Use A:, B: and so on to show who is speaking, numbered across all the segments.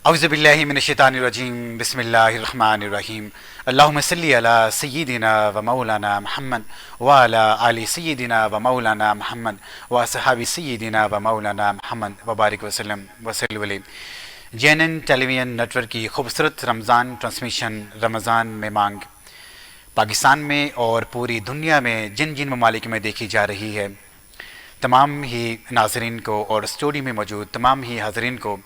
A: اعوذ باللہ من الشیطان الرجیم بسم اللہ الرحمن الرحیم اللہم صلی علی سیدنا و مولانا محمد وعلی آل سیدنا و مولانا محمد واصحاب سیدنا و مولانا محمد وبارک وسلم وسلم علیہ۔ جے این این ٹیلی ویژن نیٹ ورک کی خوبصورت رمضان ٹرانسمیشن رمضان میں مانگ پاکستان میں اور پوری دنیا میں جن جن ممالک میں دیکھی جا رہی ہے، تمام ہی ناظرین کو اور اسٹوڈیو میں موجود تمام ہی حاضرین کو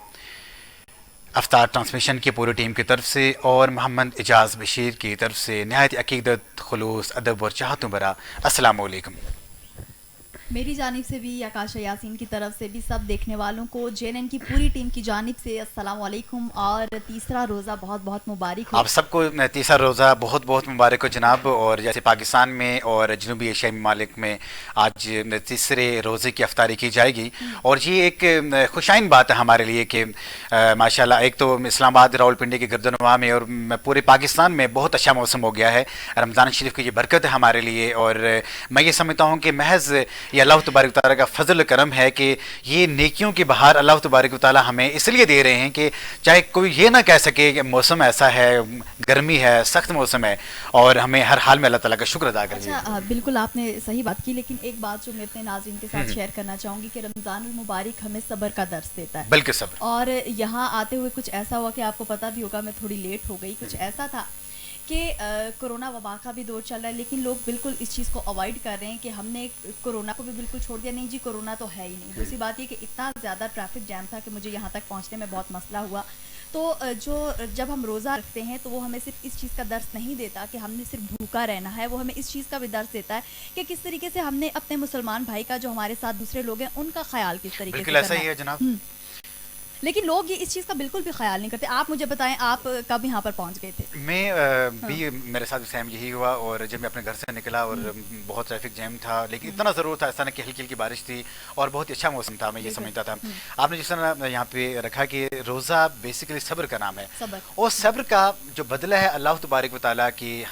A: افطار ٹرانسمیشن کی پوری ٹیم کی طرف سے اور محمد اعجاز بشیر کی طرف سے نہایت عقیدت، خلوص، ادب اور چاہتوں برا السلام علیکم۔
B: میری جانب سے بھی، آکاش یاسین کی طرف سے بھی، سب دیکھنے والوں کو جے این این کی پوری ٹیم کی جانب سے السلام علیکم، اور تیسرا روزہ بہت بہت مبارک ہو
A: آپ سب کو تیسرا روزہ بہت بہت مبارک ہو جناب۔ اور جیسے پاکستان میں اور جنوبی ایشیائی ممالک میں آج تیسرے روزے کی افطاری کی جائے گی، اور یہ ایک خوشائن بات ہے ہمارے لیے کہ ماشاءاللہ ایک تو اسلام آباد، راولپنڈی کے گردنواں میں اور پورے پاکستان میں بہت اچھا موسم ہو گیا ہے۔ رمضان شریف کی یہ برکت ہے ہمارے لیے، اور میں یہ سمجھتا ہوں کہ محض یہ اللہ تبارک و تعالیٰ کا فضل و کرم ہے کہ یہ نیکیوں کی بہار اللہ تبارک و تعالیٰ ہمیں اس لیے دے رہے ہیں کہ چاہے کوئی یہ نہ کہہ سکے کہ موسم ایسا ہے، گرمی ہے، سخت موسم ہے، اور ہمیں ہر حال میں اللہ تعالیٰ کا شکر ادا کرنا ہے۔
B: اچھا، بالکل آپ نے صحیح بات کی، لیکن ایک بات جو میں اپنے ناظرین کے ساتھ شیئر کرنا چاہوں گی کہ رمضان المبارک ہمیں صبر کا درس دیتا ہے،
A: بلکہ صبر۔
B: اور یہاں آتے ہوئے کچھ ایسا ہوا کہ آپ کو پتہ بھی ہوگا، میں تھوڑی لیٹ ہو گئی۔ کچھ ایسا تھا کہ کرونا وبا کا بھی دور چل رہا ہے، لیکن لوگ بالکل اس چیز کو اوائڈ کر رہے ہیں کہ ہم نے کرونا کو بھی بالکل چھوڑ دیا، نہیں جی کرونا تو ہے ہی نہیں۔ دوسری بات یہ کہ اتنا زیادہ ٹریفک جام تھا کہ مجھے یہاں تک پہنچنے میں بہت مسئلہ ہوا۔ تو جب ہم روزہ رکھتے ہیں تو وہ ہمیں صرف اس چیز کا درس نہیں دیتا کہ ہم نے صرف بھوکا رہنا ہے، وہ ہمیں اس چیز کا بھی درس دیتا ہے کہ کس طریقے سے ہم نے اپنے مسلمان بھائی کا، جو ہمارے ساتھ دوسرے لوگ ہیں، ان کا خیال کس طریقے سے
A: بالکل ایسا
B: کرنا
A: ہی ہے جناب۔
B: لیکن لوگ یہ اس چیز کا بالکل بھی خیال نہیں کرتے۔ آپ مجھے بتائیں، آپ کب یہاں پر پہنچ گئے تھے؟
A: میں بھی میرے ساتھ سیم یہی ہوا، اور جب میں اپنے گھر سے نکلا اور بہت ٹریفک جیم تھا، لیکن اتنا ضرور تھا، اس طرح کہ ہلکی ہلکی بارش تھی اور بہت اچھا موسم تھا، میں یہ سمجھتا تھا۔ آپ نے جس طرح یہاں پہ رکھا کہ روزہ بیسیکلی صبر کا نام ہے، اور صبر کا جو بدلہ ہے اللہ تبارک و تعالیٰ کی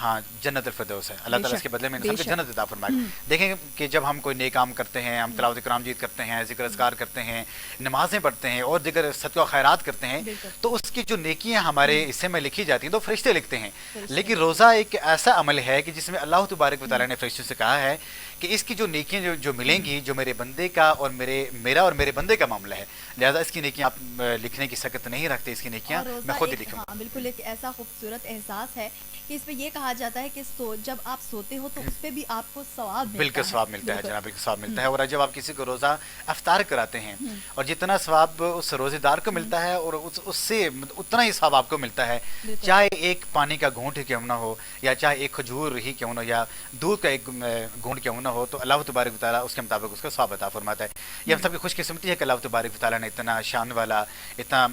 A: جنت الفردوس ہے۔ اللہ تعالیٰ اس کے بدلے میں انسان کو جنت عطا فرمائے۔ دیکھیں کہ جب ہم کوئی نیک کام کرتے ہیں، ہم تلاوت قرآن مجید کرتے ہیں، ذکر اذکار کرتے ہیں، نمازیں پڑھتے ہیں اور دیگر صدقہ و خیرات کرتے ہیں، تو اس کی جو نیکیاں ہمارے حصے میں لکھی جاتی ہیں تو فرشتے لکھتے ہیں۔ لیکن روزہ ایک ایسا عمل ہے کہ جس میں اللہ تبارک و تعالیٰ نے فرشتوں سے کہا ہے کہ اس کی جو نیکیاں جو ملیں گی، جو میرے بندے کا اور میرا اور میرے بندے کا معاملہ ہے، لہٰذا اس کی نیکیاں آپ لکھنے کی سکت نہیں رکھتے، اس کی نیکیاں میں خود ہی لکھوں گا۔
B: بالکل ایک ایسا خوبصورت احساس ہے کہ اس پہ یہ کہا جاتا ہے کہ جب آپ سوتے ہو تو اس پہ بھی آپ کو ثواب ملتا ہے۔
A: بالکل ثواب ملتا ہے جناب، بالکل ثواب ملتا ہے۔ اور جب آپ کسی کو روزہ افطار کراتے ہیں، اور جتنا ثواب اس روزے دار کو ملتا ہے اور اس سے اتنا ہی ثواب آپ کو ملتا ہے، چاہے ایک پانی کا گھونٹ ہی کیوں نہ ہو، یا چاہے ایک کھجور ہی کیوں نہ ہو، یا دودھ کا ایک گھونٹ کیوں نہ ہو، تو اللہ تبارک و تعالیٰ اس کے مطابق اس کا ثواب عطا فرماتا ہے۔ یہ ہم سب کی خوش قسمتی ہے کہ اللہ تبارک و تعالیٰ نے اتنا شان والا، اتنا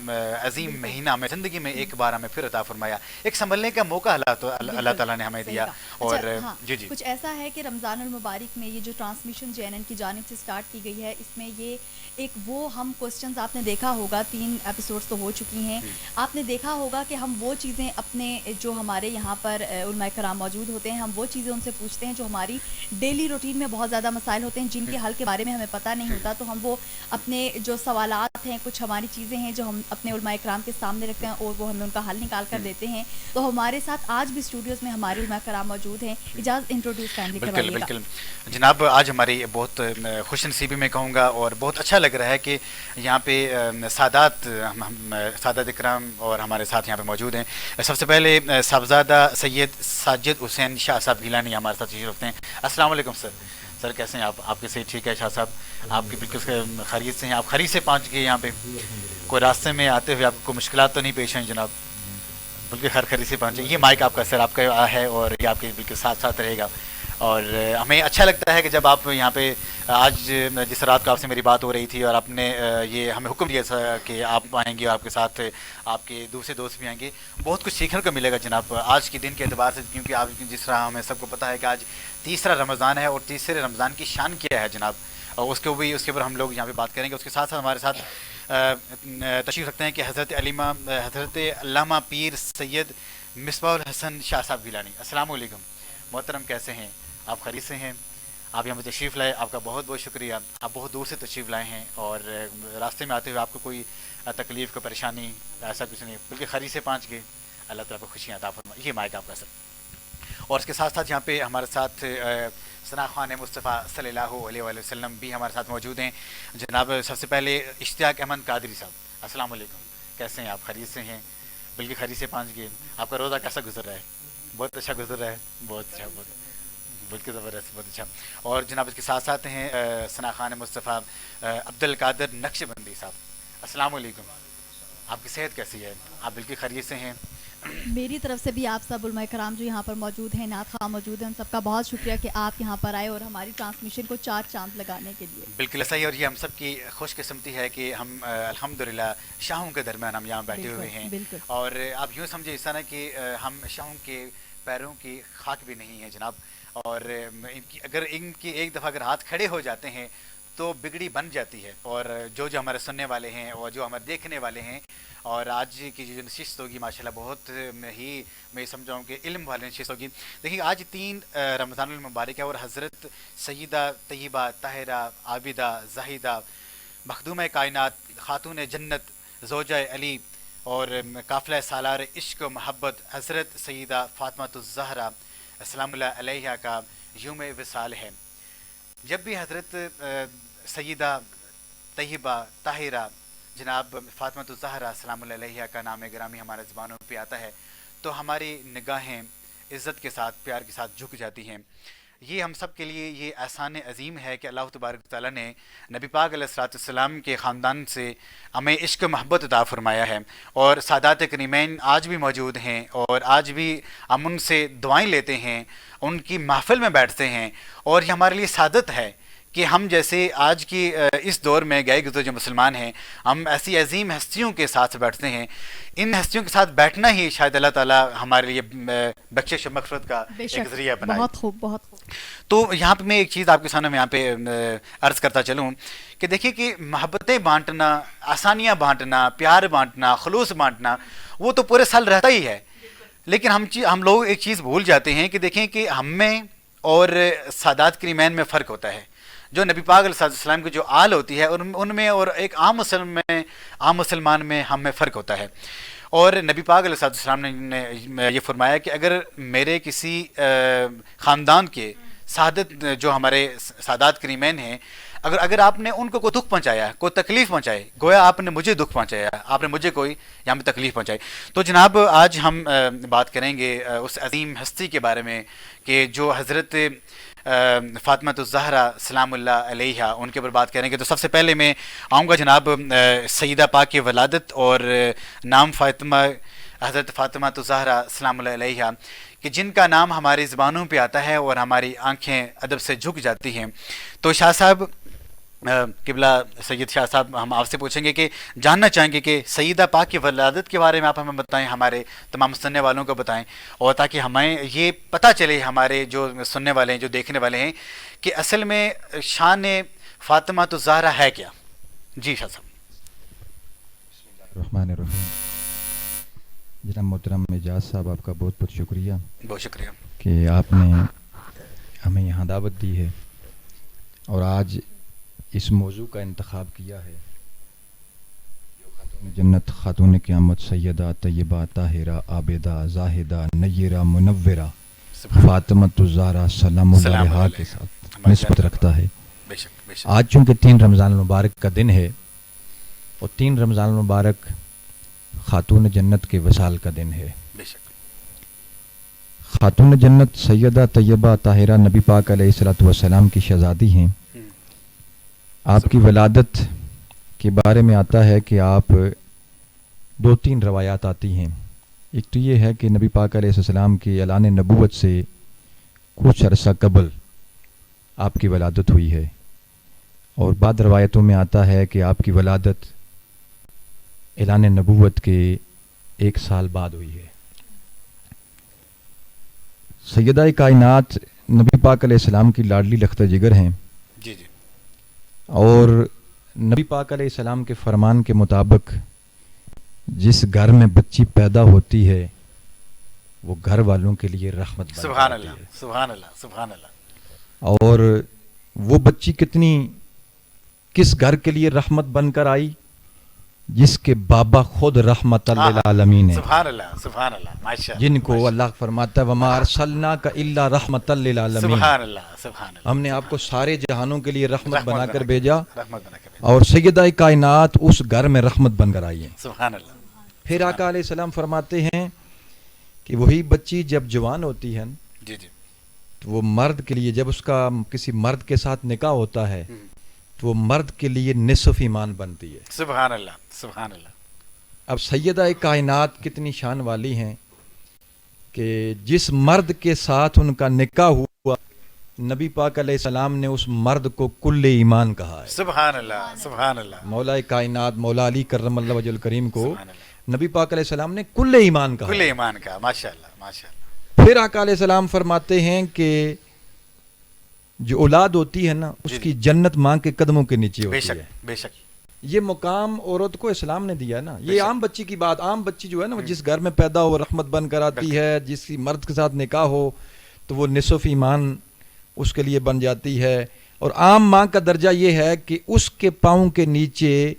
A: عظیم مہینہ ہمیں زندگی میں ایک بار ہمیں پھر عطا فرمایا، ایک سنبھلنے کا موقع اللہ تعالیٰ نے ہمیں دیا۔ اور جی
B: کچھ ایسا ہے کہ رمضان المبارک میں یہ جو ٹرانسمیشن جے این این کی جانب سے سٹارٹ کی گئی ہے، اس میں یہ ایک وہ ہم کوسچنز آپ نے دیکھا ہوگا، 3 ایپیسوڈز تو ہو چکی ہیں، آپ نے دیکھا ہوگا کہ ہم وہ چیزیں اپنے جو ہمارے یہاں پر علماء کرام موجود ہوتے ہیں، ہم وہ چیزیں ان سے پوچھتے ہیں جو ہماری ڈیلی روٹین میں بہت زیادہ مسائل ہوتے ہیں، جن کے حل کے بارے میں ہمیں پتہ نہیں ہوتا، تو ہم وہ اپنے جو سوالات ہیں، کچھ ہماری چیزیں ہیں جو ہم اپنے علماء کرام کے سامنے رکھتے ہیں اور وہ ہمیں ان کا حل نکال کر دیتے ہیں۔ تو ہمارے ساتھ آج بھی اسٹوڈیوز میں ہمارے علماء کرام موجود ہیں۔ اجازت انٹروڈیوس کائنڈلی کروائیے گا۔
A: بالکل جناب، آج ہماری بہت خوش نصیبی میں کہوں گا اور بہت اچھا لگ رہا ہے کہ یہاں پہ سادات اکرام اور ہمارے ساتھ یہاں پہ موجود ہیں۔ سب سے پہلے صاحبزادہ سید ساجد حسین شاہ صاحب گیلانی ہمارے ساتھ تشریف رکھتے ہیں۔ السلام علیکم سر۔ سر کیسے ہیں آپ کی صحت ٹھیک ہے شاہ صاحب؟ آپ کی بالکل خیریت سے ہیں؟ آپ خیریت سے پہنچ گئے یہاں پہ؟ کوئی راستے میں آتے ہوئے آپ کو مشکلات تو نہیں پیش ہیں جناب؟ بالکل خیریت سے پہنچے۔ یہ مائک آپ کا سر آپ کا ہے اور یہ آپ کے بالکل ساتھ ساتھ رہے گا، اور ہمیں اچھا لگتا ہے کہ جب آپ یہاں پہ آج جس رات کو آپ سے میری بات ہو رہی تھی اور آپ نے یہ ہمیں حکم دیا تھا کہ آپ آئیں گے اور آپ کے ساتھ آپ کے دوسرے دوست بھی آئیں گے، بہت کچھ سیکھنے کو ملے گا جناب آج کے دن کے اعتبار سے، کیونکہ آپ جس طرح ہمیں سب کو پتہ ہے کہ آج تیسرا رمضان ہے، اور تیسرے رمضان کی شان کیا ہے جناب، اور اس کے اوپر ہم لوگ یہاں پہ بات کریں گے۔ اس کے ساتھ ساتھ ہمارے ساتھ تشریف رکھتے ہیں کہ حضرت علامہ پیر سید مصباح الحسن شاہ صاحب گیلانی۔ السلام علیکم محترم، کیسے ہیں آپ؟ خیریت سے ہیں؟ آپ یہاں پہ تشریف لائے, آپ کا بہت بہت شکریہ. آپ بہت دور سے تشریف لائے ہیں اور راستے میں آتے ہوئے آپ کو کوئی تکلیف کو پریشانی ایسا کچھ نہیں, بلکہ خری سے پہنچ گئے. اللہ تعالیٰ کو خوشیاں عطا فرمائے. یہ مائک آپ کا سر. اور اس کے ساتھ ساتھ یہاں پہ ہمارے ساتھ ثنا خوان مصطفیٰ صلی اللہ علیہ وآلہ وسلم بھی ہمارے ساتھ موجود ہیں. جناب سب سے پہلے اشتیاق احمد قادری صاحب, السلام علیکم, کیسے ہیں آپ؟ خیریت سے ہیں؟ بلکہ خری سے پہنچ گئے. آپ کا روزہ کیسا گزر رہا ہے؟ بہت اچھا گزر رہا ہے, بہت اچھا, بہت بلکہ زبردست, بہت اچھا. اور جناب اس کے ساتھ ساتھ ہیں ثنا خوان مصطفیٰ عبد القادر نقش بندی صاحب, السلام علیکم. آپ کی صحت کیسی ہے؟ آپ بالکل خیریت سے ہیں؟
B: میری طرف سے بھی آپ سب علماء کرام جو یہاں پر موجود ہیں, نعت خواہ موجود ہیں, ان سب کا بہت شکریہ کہ آپ یہاں پر آئے اور ہماری ٹرانسمیشن کو 4 چاند لگانے کے لیے.
A: بالکل ایسا ہی, اور یہ ہم سب کی خوش قسمتی ہے کہ ہم الحمدللہ شاہوں کے درمیان ہم یہاں بیٹھے ہوئے ہیں. اور آپ یوں سمجھے اس طرح کہ ہم شاہوں کے پیروں کی خاک بھی نہیں ہیں جناب. اور اگر ان کی ایک دفعہ اگر ہاتھ کھڑے ہو جاتے ہیں تو بگڑی بن جاتی ہے. اور جو ہمارے سننے والے ہیں اور جو ہمارے دیکھنے والے ہیں, اور آج کی جو نشست ہوگی ماشاءاللہ بہت ہی میں سمجھاؤں کہ علم والی نشست ہوگی. دیکھیے آج 3 رمضان المبارک ہے اور حضرت سیدہ طیبہ طاہرہ عابدہ زاہدہ مخدومہ کائنات خاتون جنت زوجہ علی اور قافلہ سالار عشق و محبت حضرت سیدہ فاطمہ الزہرا السلام اللہ علیہ کا یوم وصال ہے. جب بھی حضرت سیدہ طیبہ طاہرہ جناب فاطمہ الزہرا السلام اللہ علیہ کا نام گرامی ہمارے زبانوں پہ آتا ہے تو ہماری نگاہیں عزت کے ساتھ پیار کے ساتھ جھک جاتی ہیں. یہ ہم سب کے لیے یہ احسان عظیم ہے کہ اللہ تبارک تعالیٰ نے نبی پاک علیہ الصلوۃ والسلام کے خاندان سے ہمیں عشق محبت عطا فرمایا ہے. اور سادات کریمین آج بھی موجود ہیں اور آج بھی ہم ان سے دعائیں لیتے ہیں, ان کی محفل میں بیٹھتے ہیں. اور یہ ہمارے لیے سعادت ہے کہ ہم جیسے آج کی اس دور میں گئے گزرے جو مسلمان ہیں, ہم ایسی عظیم ہستیوں کے ساتھ بیٹھتے ہیں. ان ہستیوں کے ساتھ بیٹھنا ہی شاید اللہ تعالیٰ ہمارے لیے بخشش و مغفرت کا ایک ذریعہ بنائے.
B: بہت خوب, بہت خوب.
A: تو یہاں پہ میں ایک چیز آپ کے سامنے میں یہاں پہ عرض کرتا چلوں کہ دیکھیے کہ محبتیں بانٹنا, آسانیاں بانٹنا, پیار بانٹنا, خلوص بانٹنا وہ تو پورے سال رہتا ہی ہے. لیکن ہم لوگ ایک چیز بھول جاتے ہیں کہ دیکھیں کہ ہم میں اور سادات کریمین میں فرق ہوتا ہے. جو نبی پاک علیہ السلام کی جو آل ہوتی ہے ان میں اور ایک عام مسلمان میں ہم میں فرق ہوتا ہے. اور نبی پاک علیہ السلام نے یہ فرمایا کہ اگر میرے کسی خاندان کے سعادت جو ہمارے سادات کریمین ہیں, اگر آپ نے ان کو کوئی دکھ پہنچایا, کوئی تکلیف پہنچائی, گویا آپ نے مجھے دکھ پہنچایا, آپ نے مجھے کوئی یہاں پہ تکلیف پہنچائی. تو جناب آج ہم بات کریں گے اس عظیم ہستی کے بارے میں کہ جو حضرت فاطمہ الزہرا سلام اللہ علیہ ان کے اوپر بات کریں گے. تو سب سے پہلے میں آؤں گا جناب سیدہ پاک کی ولادت اور نام فاطمہ حضرت فاطمہ الزہرا سلام اللہ علیہ کہ جن کا نام ہماری زبانوں پہ آتا ہے اور ہماری آنکھیں ادب سے جھک جاتی ہیں. تو شاہ صاحب قبلہ سید شاہ صاحب ہم آپ سے پوچھیں گے کہ جاننا چاہیں گے کہ سیدہ پاک کی ولادت کے بارے میں آپ ہمیں بتائیں, ہمارے تمام سننے والوں کو بتائیں, اور تاکہ ہمیں یہ پتہ چلے ہمارے جو سننے والے ہیں, جو دیکھنے والے ہیں, کہ اصل میں شان فاطمہ الزہرا ہے کیا. جی شاہ صاحب.
C: الرحمن الرحیم. جناب محترم اعجاز صاحب آپ کا بہت بہت شکریہ.
A: بہت شکریہ
C: کہ آپ نے ہمیں یہاں دعوت دی ہے اور آج اس موضوع کا انتخاب کیا ہے جو خاتون جنت, خاتون قیامت, سیدہ طیبہ طاہرہ عابدہ زاہدہ نیرہ منورہ فاطمہ الزہرا سلام اللہ علیہا کے ساتھ نسبت رکھتا ہے. آج چونکہ 3 رمضان المبارک کا دن ہے اور 3 رمضان المبارک خاتون جنت کے وصال کا دن ہے. خاتون جنت سیدہ طیبہ طاہرہ نبی پاک علیہ الصلوۃ والسلام کی شہزادی ہیں. آپ کی ولادت کے بارے میں آتا ہے کہ آپ 2-3 روایات آتی ہیں. ایک تو یہ ہے کہ نبی پاک علیہ السلام کی اعلان نبوت سے کچھ عرصہ قبل آپ کی ولادت ہوئی ہے, اور بعض روایتوں میں آتا ہے کہ آپ کی ولادت اعلان نبوت کے 1 سال بعد ہوئی ہے. سیدہ کائنات نبی پاک علیہ السلام کی لاڈلی لختہ جگر ہیں.
A: جی جی.
C: اور نبی پاک علیہ السلام کے فرمان کے مطابق جس گھر میں بچی پیدا ہوتی ہے وہ گھر والوں کے لیے رحمت بن
A: سبحان
C: جاتی
A: اللہ,
C: ہے.
A: سبحان اللہ, سبحان اللہ.
C: اور وہ بچی کس گھر کے لیے رحمت بن کر آئی؟ جس کے بابا خود رحمت للعالمین ہے.
A: سبحان اللہ سبحان اللہ ماشاء اللہ.
C: جن کو اللہ فرماتا ہے وما ارسلناک الا رحمت للعالمین.
A: سبحان اللہ سبحان اللہ.
C: ہم نے آپ کو سارے جہانوں کے لیے رحمت بنا کر بھیجا
A: رحمت بنا کر بھیجا.
C: اور سیدہ کائنات اس گھر میں رحمت بن کر آئی ہے.
A: سبحان اللہ.
C: پھر آقا علیہ السلام فرماتے ہیں کہ وہی بچی جب جوان ہوتی ہے
A: جی جی
C: تو وہ مرد کے لیے، جب اس کا کسی مرد کے ساتھ نکاح ہوتا ہے تو وہ مرد کے لیے نصف ایمان بنتی ہے.
A: سبحان اللہ سبحان اللہ.
C: اب سیدہ کائنات کتنی شان والی ہیں کہ جس مرد کے ساتھ ان کا نکاح ہوا نبی پاک علیہ السلام نے اس مرد کو کل ایمان کہا ہے.
A: سبحان اللہ سبحان اللہ.
C: مولا کائنات مولا علی کرم اللہ وجہ الکریم کو
A: سبحان اللہ.
C: نبی پاک علیہ السلام نے کل ایمان کہا.
A: کل ایمان کا ماشاء اللہ ماشاء اللہ.
C: پھر آقا علیہ السلام فرماتے ہیں کہ جو اولاد ہوتی ہے نا اس کی جنت ماں کے قدموں کے نیچے
A: بے
C: ہوتی
A: شک
C: ہے.
A: بے شک.
C: یہ مقام عورت کو اسلام نے دیا ہے نا.
A: بے
C: یہ
A: شک.
C: عام بچی کی بات، عام بچی جو ہے نا وہ جس گھر میں پیدا ہو رحمت بن کر آتی ہے، جس کی مرد کے ساتھ نکاح ہو تو وہ نصف ایمان اس کے لیے بن جاتی ہے. اور عام ماں کا درجہ یہ ہے کہ اس کے پاؤں کے نیچے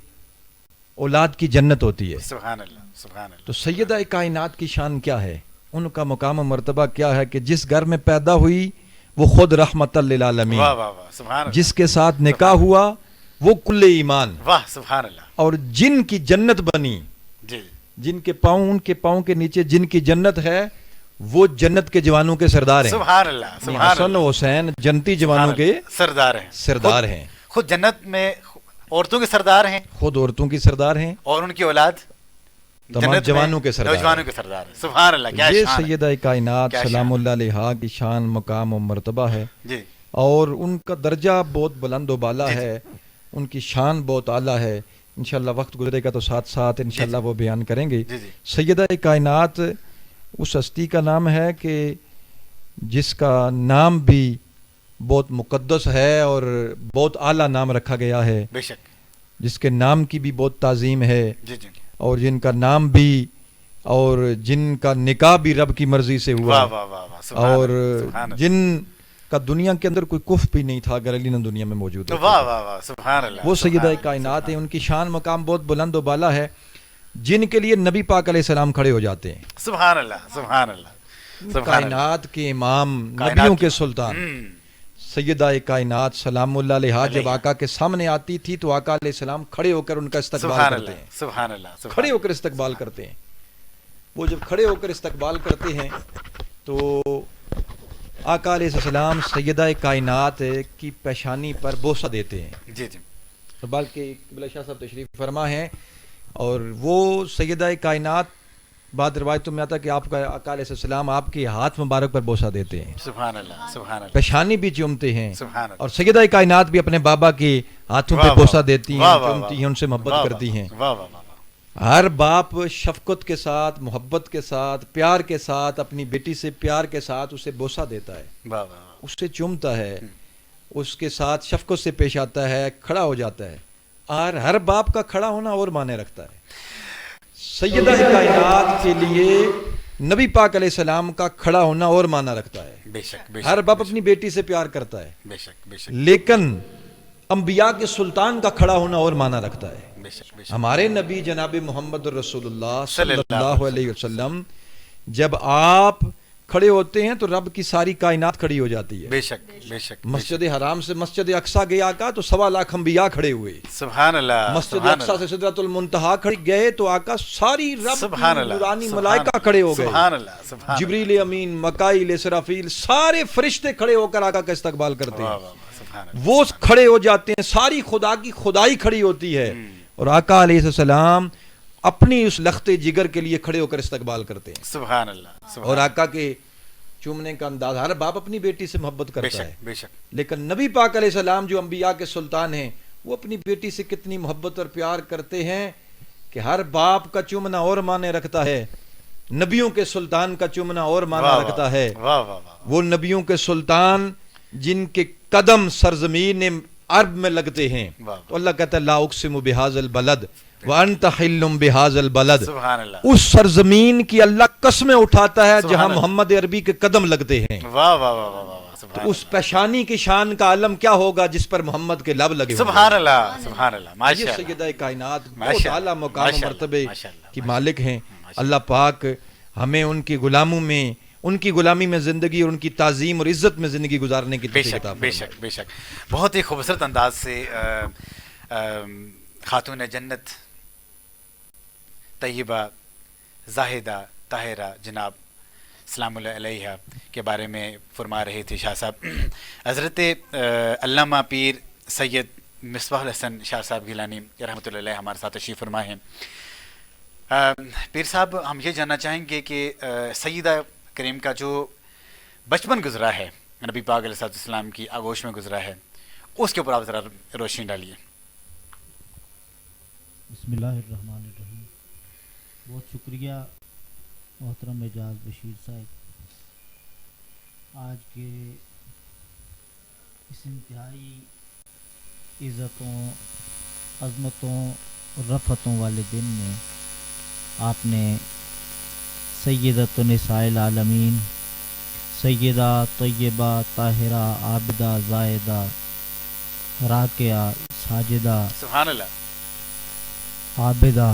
C: اولاد کی جنت ہوتی ہے.
A: سبحان اللہ سبحان اللہ.
C: تو سیدہ کائنات کی شان کیا ہے، ان کا مقام و مرتبہ کیا ہے کہ جس گھر میں پیدا ہوئی وہ خود رحمت للعالمین،
A: واہ واہ واہ سبحان اللہ.
C: جس کے ساتھ نکاح ہوا وہ کل ایمان،
A: واہ سبحان اللہ.
C: اور جن کی جنت بنی،
A: جی
C: جن کے پاؤں، ان کے پاؤں کے نیچے جن کی جنت ہے وہ جنت کے جوانوں کے سردار ہیں.
A: سبحان اللہ سبحان
C: حسن
A: اللہ.
C: و حسین جنتی جوانوں کے
A: سردار ہیں.
C: سردار ہیں.
A: خود جنت میں عورتوں کے سردار ہیں
C: خود عورتوں کی سردار ہیں
A: اور ان کی اولاد
C: تمام
A: جنت
C: جوانوں
A: میں
C: کے سردار
A: نوجوانوں کے سردار ہیں. سبحان اللہ. کیا
C: یہ
A: شان ہے.
C: سیدہ کائنات
A: کیا
C: سلام
A: شان.
C: اللہ علیہا کی شان، مقام و مرتبہ ہے،
A: جی
C: اور ان کا درجہ بہت بلند و بالا
A: جی.
C: ہے، ان کی شان بہت اعلیٰ ہے. انشاءاللہ وقت گزرے گا تو ساتھ ساتھ انشاءاللہ وہ بیان کریں گے.
A: جی جی
C: سیدہ کائنات اس ہستی کا نام ہے کہ جس کا نام بھی بہت مقدس ہے اور بہت اعلیٰ نام رکھا گیا ہے،
A: بے شک.
C: جس کے نام کی بھی بہت تعظیم ہے،
A: جی جی.
C: اور جن کا نام بھی اور جن کا نکاح بھی رب کی مرضی سے ہوا،
A: واہ واہ واہ واہ سبحان
C: اور
A: اللہ سبحان اللہ.
C: جن کا دنیا کے اندر کوئی کف بھی نہیں تھا اگر علی نے دنیا میں موجود ہے.
A: واہ واہ واہ سبحان اللہ.
C: وہ سیدہ
A: سبحان
C: کائنات
A: اللہ.
C: ہیں، ان کی شان مقام بہت بلند و بالا ہے، جن کے لیے نبی پاک علیہ السلام کھڑے ہو جاتے ہیں.
A: سبحان اللہ سبحان اللہ سبحان اللہ.
C: کائنات کے امام،
A: کائنات
C: نبیوں
A: کے
C: کے سلطان سیدہ کائنات سلام اللہ علیہا جب آقا کے سامنے آتی تھی تو آقا علیہ السلام کھڑے ہو کر ان کا استقبال
A: سبحان
C: کرتے
A: اللہ
C: ہیں.
A: سبحان اللہ سبحان
C: کھڑے ہو کر استقبال کرتے ہیں. وہ جب کھڑے ہو کر استقبال کرتے ہیں تو آقا علیہ السلام سیدہ کائنات کی پیشانی پر بوسہ دیتے ہیں.
A: جی جی
C: بلکہ قبلہ شاہ صاحب تشریف فرما ہیں، اور وہ سیدہ کائنات بعد روایتوں میں آتا ہے کہ آپ کا آقا علیہ السلام آپ کے ہاتھ مبارک پر بوسہ دیتے ہیں،
A: سبحان اللہ سبحان اللہ
C: پیشانی بھی چومتے ہیں،
A: سبحان اللہ.
C: اور سیدہ کائنات بھی اپنے بابا کے ہاتھوں پہ
A: واہ
C: بوسہ
A: واہ.
C: دیتی ہیں،
A: واہ واہ
C: چومتی ہیں، ان سے محبت
A: واہ
C: کرتی ہیں.
A: واہ واہ واہ واہ.
C: ہر باپ شفقت کے ساتھ، محبت کے ساتھ، پیار کے ساتھ اپنی بیٹی سے پیار کے ساتھ اسے بوسہ دیتا ہے،
A: واہ واہ واہ.
C: اسے چومتا ہے، اس کے ساتھ شفقت سے پیش آتا ہے، کھڑا ہو جاتا ہے. اور ہر باپ کا کھڑا ہونا اور معنی رکھتا ہے. سیدہ کائنات کے لیے نبی پاک علیہ السلام کا کھڑا ہونا اور معنی رکھتا ہے.
A: بے شک بے شک.
C: ہر باپ اپنی بیٹی سے پیار کرتا ہے،
A: بے شک بے شک
C: لیکن انبیاء کے سلطان کا کھڑا ہونا اور معنی رکھتا ہے.
A: بے شک بے شک.
C: ہمارے نبی جناب محمد رسول اللہ
A: صلی
C: صلی
A: اللہ
C: اللہ علیہ وسلم جب آپ کھڑے ہوتے ہیں تو رب کی ساری کائنات کھڑی ہو جاتی ہے.
A: بے شک بے شک.
C: مسجد حرام سے مسجد اقصیٰ گیا آقا تو 1.25 لاکھ انبیاء کھڑے ہوئے.
A: سبحان اللہ.
C: مسجد
A: سبحان
C: اقصیٰ
A: اللہ.
C: سے سدرۃ المنتہا کھڑے گئے تو آقا ساری رب
A: سبحان
C: کی
A: اللہ.
C: نورانی
A: سبحان
C: ملائکہ
A: اللہ.
C: کھڑے ہو گئے.
A: سبحان اللہ سبحان.
C: جبریل امین، مکائل، اسرافیل، سارے فرشتے کھڑے ہو کر آقا کا استقبال کرتے
A: واہ
C: ہیں.
A: واہ واہ سبحان اللہ.
C: وہ کھڑے ہو جاتے ہیں، ساری خدا کی خدائی کھڑی ہوتی ہے، اور آقا علیہ السلام اپنی اس لخت جگر کے لیے کھڑے ہو کر استقبال کرتے ہیں.
A: سبحان اللہ سبحان.
C: اور آقا کے چومنے کا انداز، ہر باپ اپنی بیٹی سے محبت
A: بے
C: کرتا ہے،
A: شک بے شک.
C: لیکن نبی پاک علیہ السلام جو انبیاء کے سلطان ہیں وہ اپنی بیٹی سے کتنی محبت اور پیار کرتے ہیں کہ ہر باپ کا چومنا اور معنی رکھتا ہے، نبیوں کے سلطان کا چومنا اور معنی
A: واہ
C: رکھتا ہے.
A: واہ واہ واہ.
C: وہ نبیوں کے سلطان جن کے قدم سرزمین عرب میں لگتے ہیں،
A: واہ.
C: تو اللہ کہتا ہے لا اقسم بہذا البلد، وَأَنْتَ حِلٌّ بِهَذَا الْبَلَدِ،
A: سبحان اللہ،
C: اس سرزمین کی اللہ قسمیں اٹھاتا ہے
A: سبحان
C: جہاں
A: اللہ،
C: محمد عربی کے قدم لگتے ہیں.
A: واہ واہ واہ واہ واہ، سبحان
C: تو اس پیشانی کی شان کا عالم کیا ہوگا جس پر محمد کے لب لگے ہوئے ہیں.
A: سبحان اللہ، سبحان اللہ،
C: یہ
A: ماشاء اللہ،
C: سیدہ کائنات بہت
A: ماشاء
C: اعلیٰ
A: اللہ،
C: مقام و
A: ماشاء اللہ،
C: مرتبے
A: ماشاء اللہ،
C: کی
A: ماشاء
C: مالک ہیں.
A: ماشاء
C: اللہ پاک ہمیں ان کی غلاموں میں، ان کی غلامی میں زندگی اور ان کی تعظیم اور عزت میں زندگی گزارنے کی
A: بے
C: توفیق
A: شک
C: عطا
A: بے
C: فرمائے.
A: شک بے شک. بہت ہی خوبصورت انداز سے خاتون جنت طیبہ زاہدہ طاہرہ جناب سلام اللہ علیہ کے بارے میں فرما رہے تھے شاہ صاحب. حضرت علامہ پیر سید مصباح الحسن شاہ صاحب گیلانی رحمۃ اللہ علیہ ہمارے ساتھ تشریف فرما ہیں. پیر صاحب ہم یہ جاننا چاہیں گے کہ سیدہ کریم کا جو بچپن گزرا ہے نبی پاک علیہ السلام کی آغوش میں گزرا ہے، اس کے اوپر آپ ذرا روشنی ڈالیے.
D: بسم اللہ الرحمن الرحیم. بہت شکریہ محترم اعجاز بشیر صاحب، آج کے اس انتہائی عزتوں، عظمتوں اور رفتوں والے دن میں آپ نے سیدۃ نساء العالمین سیدہ طیبہ طاہرہ عابدہ زاہدہ راکعہ ساجدہ
A: سبحان اللہ،
D: عابدہ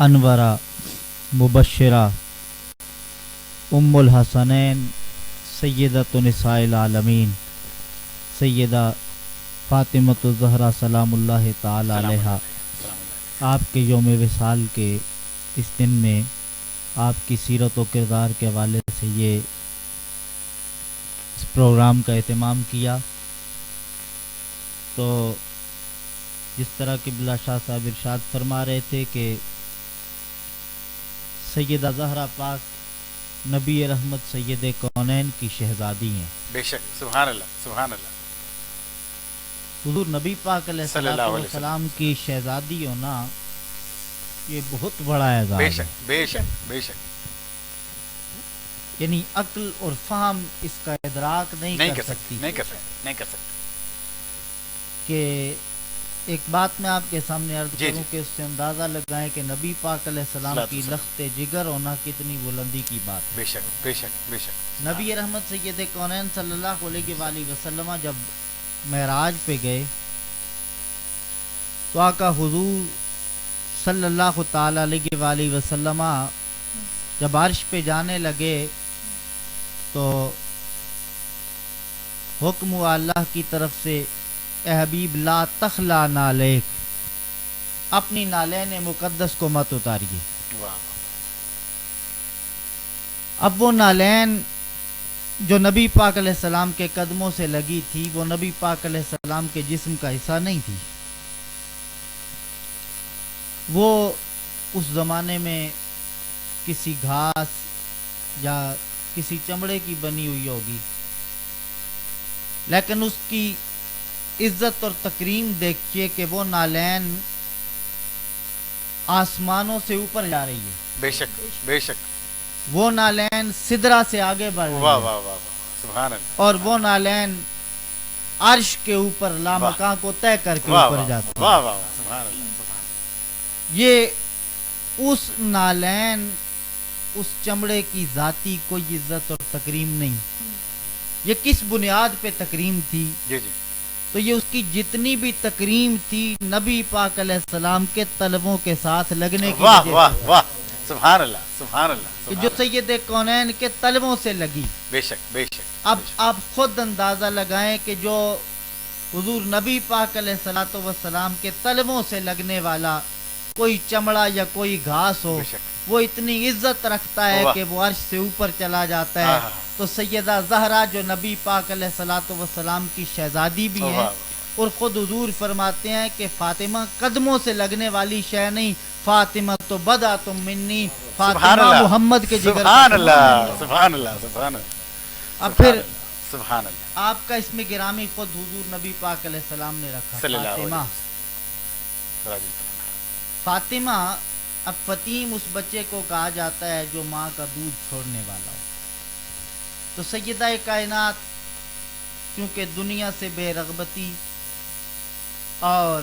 D: انورہ مبشرہ ام الحسنین سیدۃ نساء العالمین سیدہ فاطمۃ الزہرا سلام اللہ تعالی علیہا، آپ کے یوم وصال کے اس دن میں آپ کی سیرت و کردار کے حوالے سے یہ اس پروگرام کا اہتمام کیا. تو جس طرح قبلہ شاہ صاحب ارشاد فرما رہے تھے کہ سیدہ زہرا پاک نبی رحمت سید کونین کی شہزادی ہیں.
A: بے شک، سبحان اللہ، سبحان اللہ،
D: حضور نبی پاک علیہ
A: صلی اللہ علیہ
D: السلام کی شہزادی ہونا یہ بہت بڑا اعزاز
A: بے
D: ہے.
A: شک بے شک بے شک.
D: یعنی عقل اور فہم اس کا ادراک نہیں کر سکتی
A: نہیں کر سکتی، نہیں کر سکتی.
D: کہ ایک بات میں آپ کے سامنے عرض
A: جی
D: کروں کہ اس سے اندازہ لگائیں کہ نبی پاک علیہ السلام کی لخت جگر ہونا کتنی بلندی کی بات ہے.
A: بے شک بے شک بے شک.
D: نبی رحمت سید کونین صلی اللہ علیہ وآلہ وسلم جب معراج پہ گئے تو آقا حضور صلی اللہ تعالی علیہ وآلہ وسلم جب عرش پہ جانے لگے تو حکم ہوا اللہ کی طرف سے، اے حبیب لا تخلا نالیک، اپنی نالین مقدس کو مت اتاریے.
A: واہ،
D: اب وہ نالین جو نبی پاک علیہ السلام کے قدموں سے لگی تھی وہ نبی پاک علیہ السلام کے جسم کا حصہ نہیں تھی. وہ اس زمانے میں کسی گھاس یا کسی چمڑے کی بنی ہوئی ہوگی، لیکن اس کی عزت اور تکریم دیکھیے کہ وہ نالین آسمانوں سے اوپر جا رہی ہے.
A: بے شک بے شک.
D: وہ نالین سدرا سے آگے بڑھ رہی
A: واہ
D: ہے
A: واہ واہ، سبحان اللہ.
D: اور وہ نالین عرش کے اوپر لامکاں کو طے کر کے
A: واہ
D: اوپر
A: واہ
D: جاتی
A: واہ
D: ہے.
A: واہ، سبحان اللہ، سبحان اللہ.
D: یہ اس نالین، اس چمڑے کی ذاتی کوئی عزت اور تکریم نہیں. یہ کس بنیاد پہ تکریم تھی؟
A: جی جی.
D: تو یہ اس کی جتنی بھی تکریم تھی نبی پاک علیہ السلام کے طلبوں کے ساتھ لگنے کی
A: واہ
D: وجہ
A: واہ
D: سے،
A: واہ، سبحان اللہ، سبحان اللہ،
D: کہ
A: سبحان
D: جو
A: اللہ.
D: سید کونین کے طلبوں سے لگی.
A: بے شک بے شک.
D: اب آپ خود اندازہ لگائیں کہ جو حضور نبی پاک علیہ الصلوۃ والسلام کے طلبوں سے لگنے والا کوئی چمڑا یا کوئی گھاس ہو،
A: بے شک.
D: وہ اتنی عزت رکھتا ہے
A: واہ.
D: کہ وہ عرش سے اوپر چلا جاتا ہے.
A: آہا.
D: تو سیدہ زہرا جو نبی پاک علیہ الصلوۃ والسلام کی شہزادی بھی ہیں،
A: واہ.
D: اور خود حضور فرماتے ہیں کہ فاطمہ قدموں سے لگنے والی شے نہیں، فاطمہ تو بدا تم منی،
A: سبحان
D: فاطمہ
A: اللہ،
D: محمد کے جگر کا
A: سبحان
D: ٹکڑا
A: اللہ،
D: ہے.
A: سبحان اللہ، سبحان اللہ.
D: اب پھر
A: سبحان اللہ.
D: آپ کا اس میں گرامی خود حضور نبی پاک علیہ السلام نے رکھا،
A: صلی اللہ علیہ
D: فاطمہ.
A: وسلم.
D: فاطمہ، اب فطیم اس بچے کو کہا جاتا ہے جو ماں کا دودھ چھوڑنے والا ہو. تو سیدہ کائنات چونکہ دنیا سے بے رغبتی اور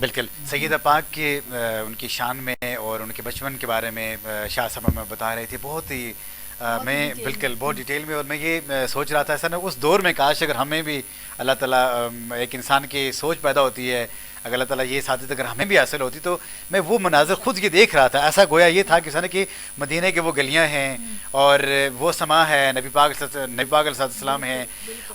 A: بالکل سیدہ پاک کے ان کی شان میں اور ان کے بچپن کے بارے میں شاہ صاحب ہمیں بتا رہے تھے بہت ہی میں بالکل بہت ڈیٹیل میں. اور میں یہ سوچ رہا تھا ایسا نا اس دور میں کاش اگر ہمیں بھی اللہ تعالیٰ ایک انسان کی سوچ پیدا ہوتی ہے, اگر اللہ تعالیٰ یہ سعادت اگر ہمیں بھی حاصل ہوتی, تو میں وہ مناظر خود یہ دیکھ رہا تھا. ایسا گویا یہ تھا کہ مدینہ کے وہ گلیاں ہیں اور وہ سما ہے, نبی پاک علیہ السلام ہیں,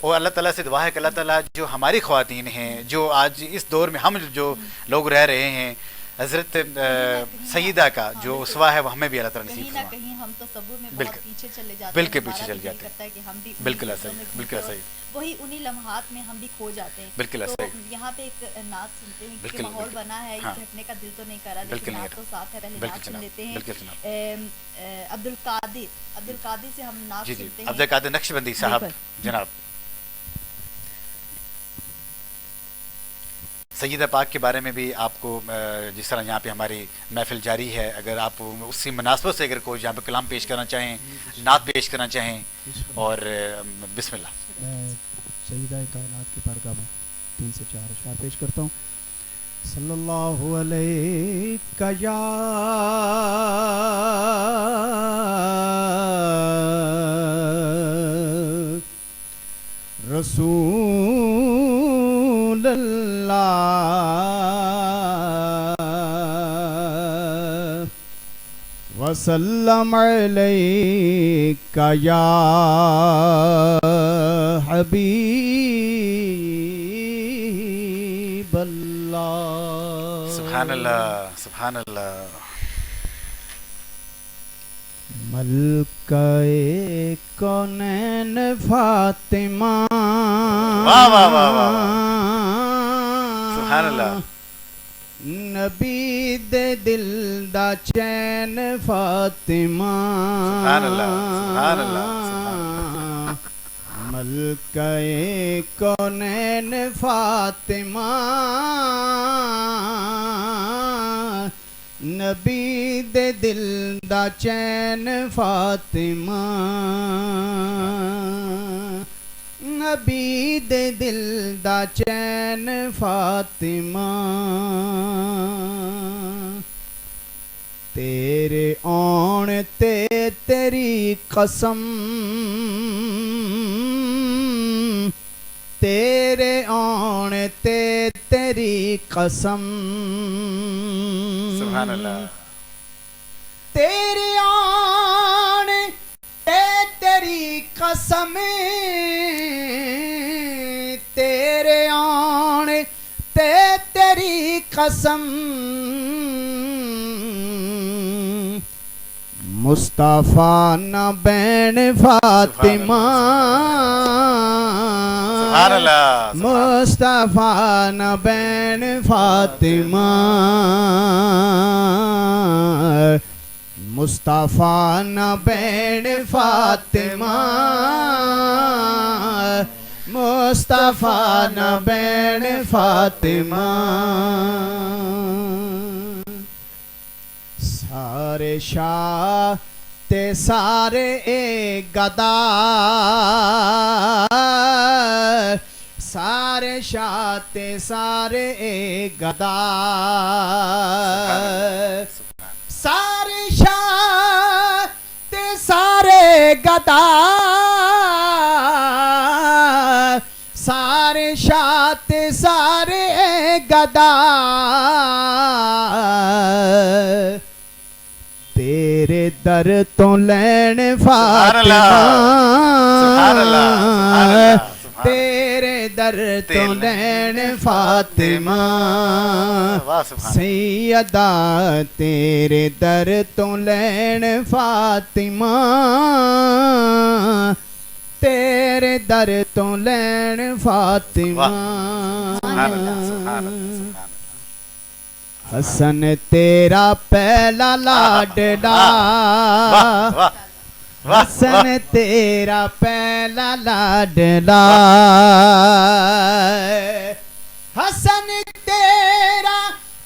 A: اور اللہ تعالیٰ سے دعا ہے کہ اللہ تعالیٰ جو ہماری خواتین ہیں, جو آج اس دور میں ہم جو لوگ رہ رہے ہیں, حضرت سیدہ کا جو اسوہ ہے وہ ہمیں بھی اللہ تعالیٰ نصیب
B: کہیں نہ
A: فرمائے.
B: کہیں ہم تصور میں
A: بالکل.
B: بہت پیچھے چلے جاتے ہیں,
A: بالکل
B: ہمارا
A: پیچھے چل
B: بھی دل
A: جاتے ہیں.
B: کرتا ہے کہ ہم بھی
A: بالکل
B: انہی
A: ایسا ہی,
B: چیزوں میں
A: بالکل
B: گھسے
A: ایسا ہی,
B: اور وہی انہی لمحات میں ہم بھی کھو جاتے ہیں.
A: بالکل ایسا
B: تو
A: ہی.
B: یہاں پہ ایک نعت سنتے ہیں کہ
A: بالکل,
B: ماحول
A: بالکل.
B: بنا ہے,
A: ہاں.
B: اس ہٹنے کا دل تو نہیں کر رہا,
A: بالکل
B: لیکن
A: نہیں
B: نعت تو ساتھ ہے, پہلے
A: بالکل
B: نعت سن
A: جناب,
B: لیتے ہیں.
A: بالکل جناب.
B: عبدالقادر سے ہم نعت
A: جی جی,
B: سنتے ہیں.
A: عبدالقادر نقشبندی صاحب
B: بالکل.
A: جناب. سیدہ پاک کے بارے میں بھی آپ کو جس طرح یہاں پہ ہماری محفل جاری ہے, اگر آپ اسی مناسبت سے اگر کوئی یہاں پہ کلام پیش کرنا چاہیں, نعت پیش کرنا چاہیں, اور بسم اللہ.
E: میں سیدہ کائنات کی بارگاہ میں 3 سے 4 اشعار پیش کرتا ہوں. صلی اللہ علیہ یا رسول اللہ وسلم علیک یا حبیب اللہ.
A: سبحان اللہ, سبحان اللہ.
E: ملکہ کونین فاطمہ,
A: واہ واہ واہ واہ, سبحان اللہ.
E: نبی دے دل دا چین فاطمہ,
A: سبحان اللہ, سبحان اللہ, سبحان اللہ.
E: ملکہ کونین فاطمہ, نبی دے دل دا چین فاطمہ, نبی دے دل دا چین فاطمہ. تیرے آن تے تیری قسم, تیرے آن تے تیری قسم,
A: سبحان اللہ.
E: تیرے آن تے تیری قسم, تیرے آن تے تیری قسم, مصطفیٰ نہ بین فاطمہ,
A: سبحان اللہ,
E: مصطفیٰ نہ بین فاطمہ, مصطفیٰ نہ بین فاطمہ, مصطفیٰ نہ بین فاطمہ. سارے شاہ تے سارے گدا, سارے شاہ تے سارے گدا, سارے شاہ تے سارے گدا, سارے شاہ تے سارے گدا, تیرے در تو لین فاطمہ, تیرے در تو لین فاطمہ, سیدہ تیرے در تو لین فاطمہ, تیرے در تو لین فاطمہ. حسن تیرا پہلا لاڈلا, حسن تیرا پہلا لاڈلا, حسن تیرا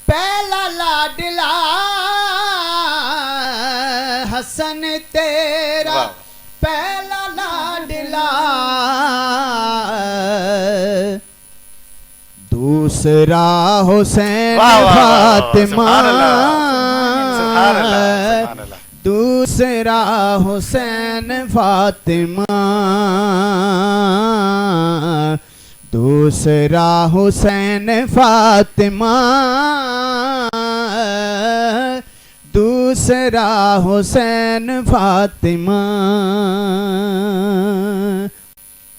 E: پہلا لاڈلا, حسن تیرا پہلا لاڈلا, دوسرا حسین
A: واہ واہ واہ،
E: فاطمہ
A: سبحان اللہ، سبحان اللہ، سبحان اللہ۔
E: دوسرا حسین فاطمہ، دوسرا حسین فاطمہ، دوسرا حسین فاطمہ،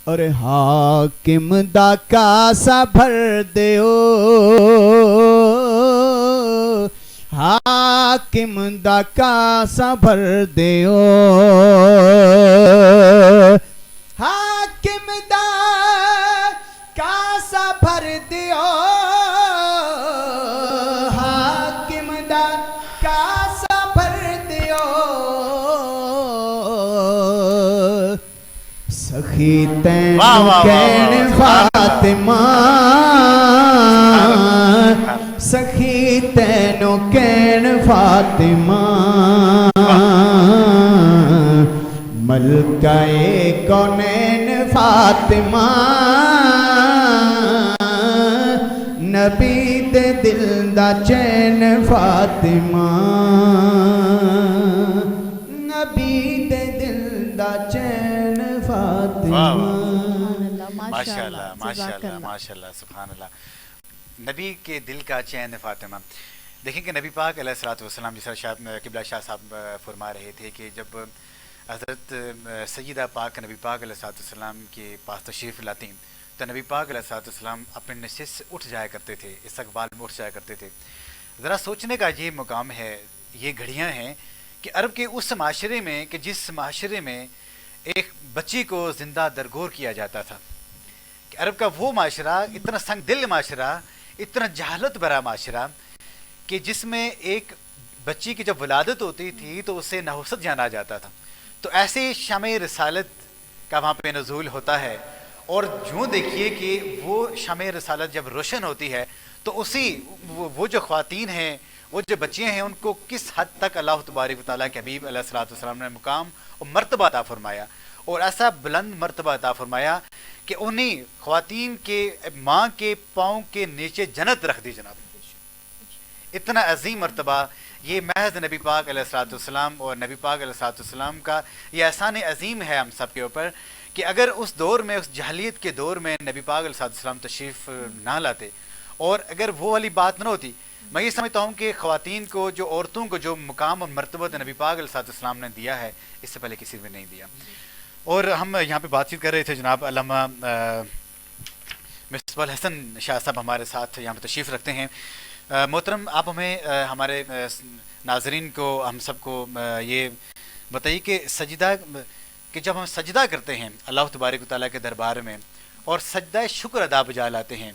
E: اور حاکم دا کاسا بھر دیو، حاکم دا کاسا بھر دیو، حاکم دا کاسا بھر دیو، حاکم دا کاسا بھر دیو، سخی تین
A: واہ واہ واہ
E: کہن
A: واہ،
E: فاطمہ، سخی تینو کہن فاطمہ، ملکہ کونین فاطمہ، نبی دے دل دا چین فاطمہ، نبی دے دل دا چین فاطمہ۔
A: واہ واہ۔
B: سبحان اللہ،
A: ماشاء اللہ،
B: جزاک
A: ماشاء اللہ،
B: اللہ۔
A: ماشاء اللہ، سبحان اللہ۔ نبی کے دل کا چین فاطمہ، دیکھیں کہ نبی پاک علیہ الصلوۃ والسلام، جس طرح قبلہ شاہ صاحب فرما رہے تھے کہ جب حضرت سیدہ پاک نبی پاک علیہ الصلوۃ والسلام کے پاس تشریف لاتی تو نبی پاک علیہ الصلوۃ والسلام اپنے نشست سے اٹھ جایا کرتے تھے، استقبال میں اٹھ جایا کرتے تھے۔ ذرا سوچنے کا یہ مقام ہے، یہ گھڑیاں ہیں کہ عرب کے اس معاشرے میں، کہ جس معاشرے میں ایک بچی کو زندہ درگور کیا جاتا تھا، کہ عرب کا وہ معاشرہ، اتنا سنگ دل معاشرہ، اتنا جہالت بھرا معاشرہ، کہ جس میں ایک بچی کی جب ولادت ہوتی تھی تو اسے نحوست جانا جاتا تھا، تو ایسے شمع رسالت کا وہاں پہ نزول ہوتا ہے، اور یوں دیکھیے کہ وہ شمع رسالت جب روشن ہوتی ہے تو اسی وہ جو خواتین ہیں، وہ جو بچیاں ہیں، ان کو کس حد تک اللہ تبارک و تعالیٰ کے حبیب علیہ الصلوۃ والسلام نے مقام اور مرتبہ عطا فرمایا، اور ایسا بلند مرتبہ عطا فرمایا کہ انہیں خواتین کے ماں کے پاؤں کے نیچے جنت رکھ دی جناب۔ اتنا عظیم مرتبہ یہ محض نبی پاک علیہ الصلوۃ والسلام اور نبی پاک علیہ الصلوۃ والسلام کا یہ احسان عظیم ہے ہم سب کے اوپر، کہ اگر اس دور میں، اس جاہلیت کے دور میں نبی پاک علیہ الصلوۃ والسلام تشریف نہ لاتے، اور اگر وہ والی بات نہ ہوتی، میں یہ سمجھتا ہوں کہ خواتین کو، جو عورتوں کو جو مقام اور مرتبہ نبی پاک علیہ الصلوۃ والسلام نے دیا ہے، اس سے پہلے کسی نے نہیں دیا۔ اور ہم یہاں پہ بات چیت کر رہے تھے، جناب علامہ مصباح الحسن شاہ صاحب ہمارے ساتھ یہاں پہ تشریف رکھتے ہیں۔ محترم، آپ ہمیں ہمارے ناظرین کو، ہم سب کو یہ بتائیے کہ سجدہ، کہ جب ہم سجدہ کرتے ہیں اللہ تبارک و تعالیٰ کے دربار میں، اور سجدہ شکر ادا بجا لاتے ہیں،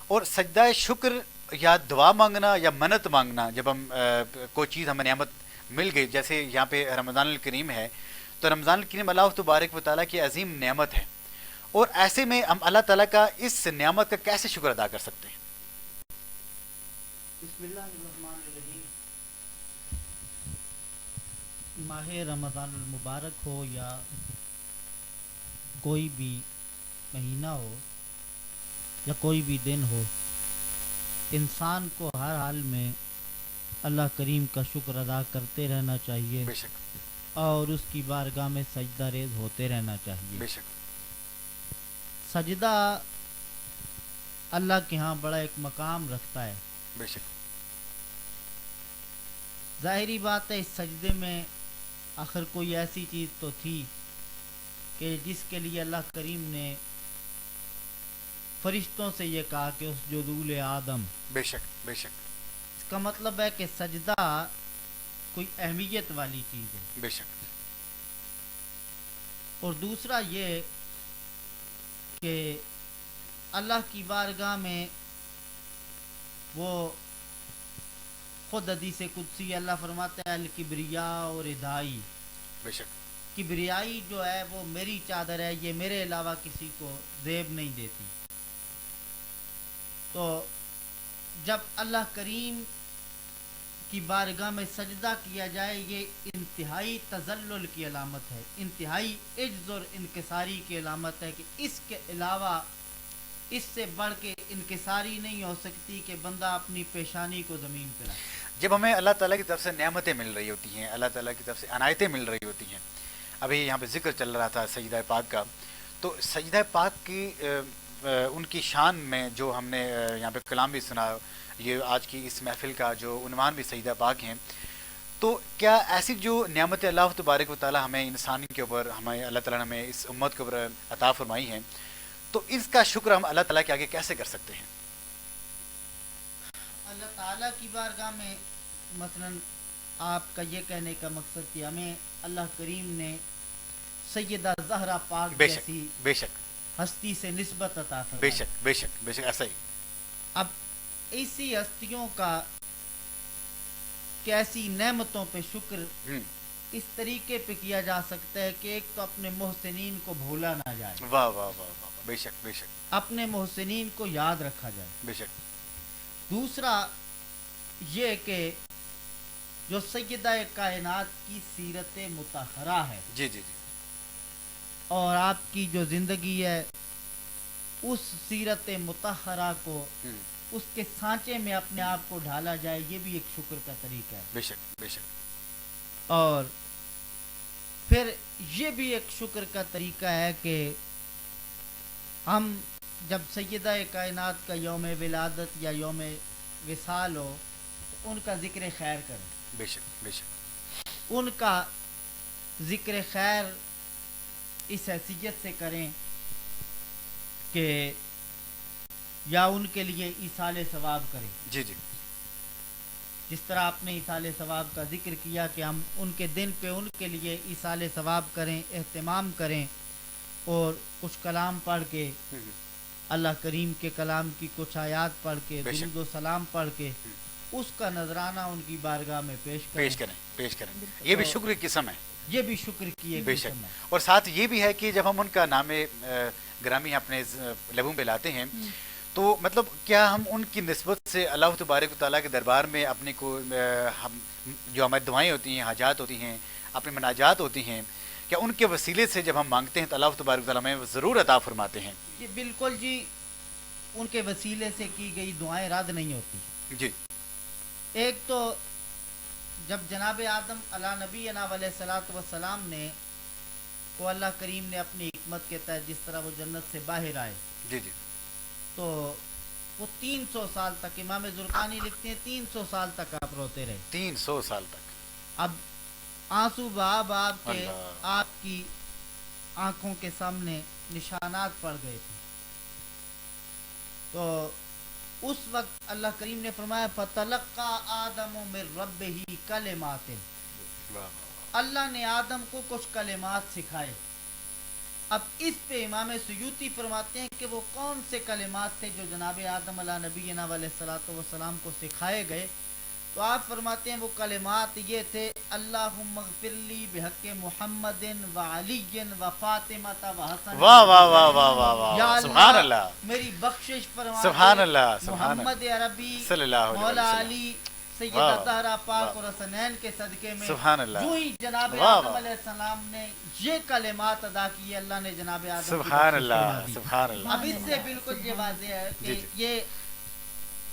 A: اور سجدہ شکر یا دعا مانگنا یا منت مانگنا، جب ہم کوئی چیز ہمیں نعمت مل گئی، جیسے یہاں پہ رمضان الکریم ہے، تو رمضان الکریم اللہ تبارک و تعالیٰ کی عظیم نعمت ہے، اور ایسے میں ہم اللہ تعالیٰ کا اس نعمت کا کیسے شکر ادا کر سکتے ہیں؟
D: بسم اللہ الرحمن الرحیم۔ ماہ رمضان المبارک ہو یا کوئی بھی مہینہ ہو یا کوئی بھی دن ہو، انسان کو ہر حال میں اللہ کریم کا شکر ادا کرتے رہنا چاہیے،
A: بے شک،
D: اور اس کی بارگاہ میں سجدہ ریز ہوتے رہنا چاہیے۔
A: بے شک،
D: سجدہ اللہ کے ہاں بڑا ایک مقام رکھتا ہے۔
A: بے شک،
D: ظاہری بات ہے، اس سجدے میں آخر کوئی ایسی چیز تو تھی کہ جس کے لیے اللہ کریم نے فرشتوں سے یہ کہا کہ اس جدول آدم۔
A: بے شک، بے شک،
D: اس کا مطلب ہے کہ سجدہ کوئی اہمیت والی چیز ہے۔
A: بے شک،
D: اور دوسرا یہ کہ اللہ کی بارگاہ میں وہ خود حدیث قدسی اللہ فرماتا ہے الکبریاء اور ردائی،
A: بے شک،
D: کبریائی جو ہے وہ میری چادر ہے، یہ میرے علاوہ کسی کو زیب نہیں دیتی۔ تو جب اللہ کریم کی بارگاہ میں سجدہ کیا جائے، یہ انتہائی تذلل کی علامت ہے، انتہائی عجز اور انکساری کی علامت ہے کہ اس کے علاوہ اس سے بڑھ کے انکساری نہیں ہو سکتی کہ بندہ اپنی پیشانی کو زمین پہ رکھے.
A: جب ہمیں اللہ تعالیٰ کی طرف سے نعمتیں مل رہی ہوتی ہیں, اللہ تعالیٰ کی طرف سے عنایتیں مل رہی ہوتی ہیں, ابھی یہاں پہ ذکر چل رہا تھا سجدہ پاک کا, تو سجدہ پاک کی ان کی شان میں جو ہم نے یہاں پہ کلام بھی سنا, یہ آج کی اس محفل کا جو عنوان بھی سجدہ پاک ہیں, تو کیا ایسی جو نعمت اللہ تبارک و تعالیٰ ہمیں انسان کے اوپر, ہمیں اللہ تعالیٰ نے ہمیں اس امت کے اوپر عطا فرمائی ہیں, تو اس کا شکر ہم اللہ تعالیٰ کے آگے کیسے کر سکتے ہیں؟
D: اللہ تعالیٰ کی بارگاہ میں مثلا آپ کا یہ کہنے کا مقصد کہ ہمیں اللہ کریم نے سیدہ زہرا پاک
A: بے شک,
D: جیسی
A: بے شک,
D: ہستی سے نسبت عطا فرمائی.
A: بے شک, بے شک, بے شک, ایسا ہی.
D: اب ایسی ہستیوں کا کیسی نعمتوں پہ شکر اس طریقے پہ کیا جا سکتا ہے کہ ایک تو اپنے محسنین کو بھولا نہ جائے,
A: واہ واہ واہ واہ, بے شک, بے شک,
D: اپنے محسنین کو یاد رکھا جائے.
A: بے شک.
D: دوسرا یہ کہ جو سیدہ کائنات کی سیرت مطہرہ ہے,
A: جی جی جی,
D: اور آپ کی جو زندگی ہے اس سیرت مطہرہ کو اس کے سانچے میں اپنے آپ کو ڈھالا جائے, یہ بھی ایک شکر کا طریقہ ہے.
A: بے شک, بے شک.
D: اور پھر یہ بھی ایک شکر کا طریقہ ہے کہ ہم جب سیدہ کائنات کا یوم ولادت یا یوم وصال ہو تو ان کا ذکر خیر کریں.
A: بے شک, بے شک.
D: ان کا ذکر خیر اس حیثیت سے کریں کہ یا ان کے لیے ایصال ثواب کریں.
A: جی جی,
D: جس طرح آپ نے ایصال ثواب کا ذکر کیا کہ ہم ان کے دن پہ ان کے لیے ایصال ثواب کریں, اہتمام کریں, اور کچھ کلام پڑھ کے, اللہ کریم کے کلام کی کچھ آیات پڑھ کے, درود و سلام پڑھ کے اس کا نذرانہ ان کی بارگاہ میں پیش کریں.
A: پیش کریں. یہ بھی شکر کی قسم ہے.
D: یہ بھی شکر کی ایک
A: بے
D: قسم
A: شک.
D: ہے.
A: اور ساتھ یہ بھی ہے کہ جب ہم ان کا نام گرامی اپنے لبوں پہ لاتے ہیں, تو مطلب کیا ہم ان کی نسبت سے اللہ تبارک و تعالیٰ کے دربار میں اپنے کو ہم جو ہماری دعائیں ہوتی ہیں, حاجات ہوتی ہیں, اپنی مناجات ہوتی ہیں, کیا ان کے وسیلے سے جب ہم مانگتے ہیں تو اللہ تبارک و تعالیٰ ہمیں ضرور عطا فرماتے ہیں؟
D: یہ بالکل جی, ان کے وسیلے سے کی گئی دعائیں رد نہیں ہوتی.
A: جی.
D: ایک تو جب جناب آدم علیہ نبی علیہ الصلوۃ والسلام نے کو اللہ کریم نے اپنی حکمت کے تحت جس طرح وہ جنت سے باہر آئے,
A: جی جی,
D: تو وہ 300 سال تک, امام زرقانی لکھتے ہیں 300 سال تک آپ روتے رہے.
A: 300 سال تک.
D: اب آنسو بہا بہا کے
A: اللہ.
D: آپ کی آنکھوں کے سامنے نشانات پڑ گئے تھے. تو اس وقت اللہ کریم نے فرمایا فَتَلَقَّى آدَمُ مِن رَبِّهِ کَلِمَاتٍ, اللہ نے آدم کو کچھ کلمات سکھائے. اب اس پہ امام سیوطی فرماتے ہیں کہ وہ کون سے کلمات تھے جو جناب آدم علیہ نبی علیہ الصلوۃ والسلام کو سکھائے گئے. تو آپ فرماتے ہیں وہ کلمات یہ تھے, اللہم اغفر لی بحق محمد و علی و فاطمہ و حسن.
A: واہ واہ واہ واہ واہ واہ,
D: یا
A: سبحان اللہ,
D: میری بخشش فرما.
A: سبحان اللہ, سبحان اللہ,
D: محمد عربی
A: صلی اللہ علیہ
D: مولا
A: وسلم.
D: علی سیدہ طاہرہ پاک اور حسنین کے صدقے میں
A: سبحان اللہ.
D: جو ہی جناب
A: واہ
D: آدم
A: واہ.
D: علیہ السلام نے یہ کلمات ادا کیے, اللہ نے جناب آدم کی
A: سبحان
D: بخشش
A: اللہ,
D: فرما دی.
A: سبحان اللہ.
D: اب اس سے بالکل یہ واضح ہے
A: جی
D: کہ
A: جی.
D: یہ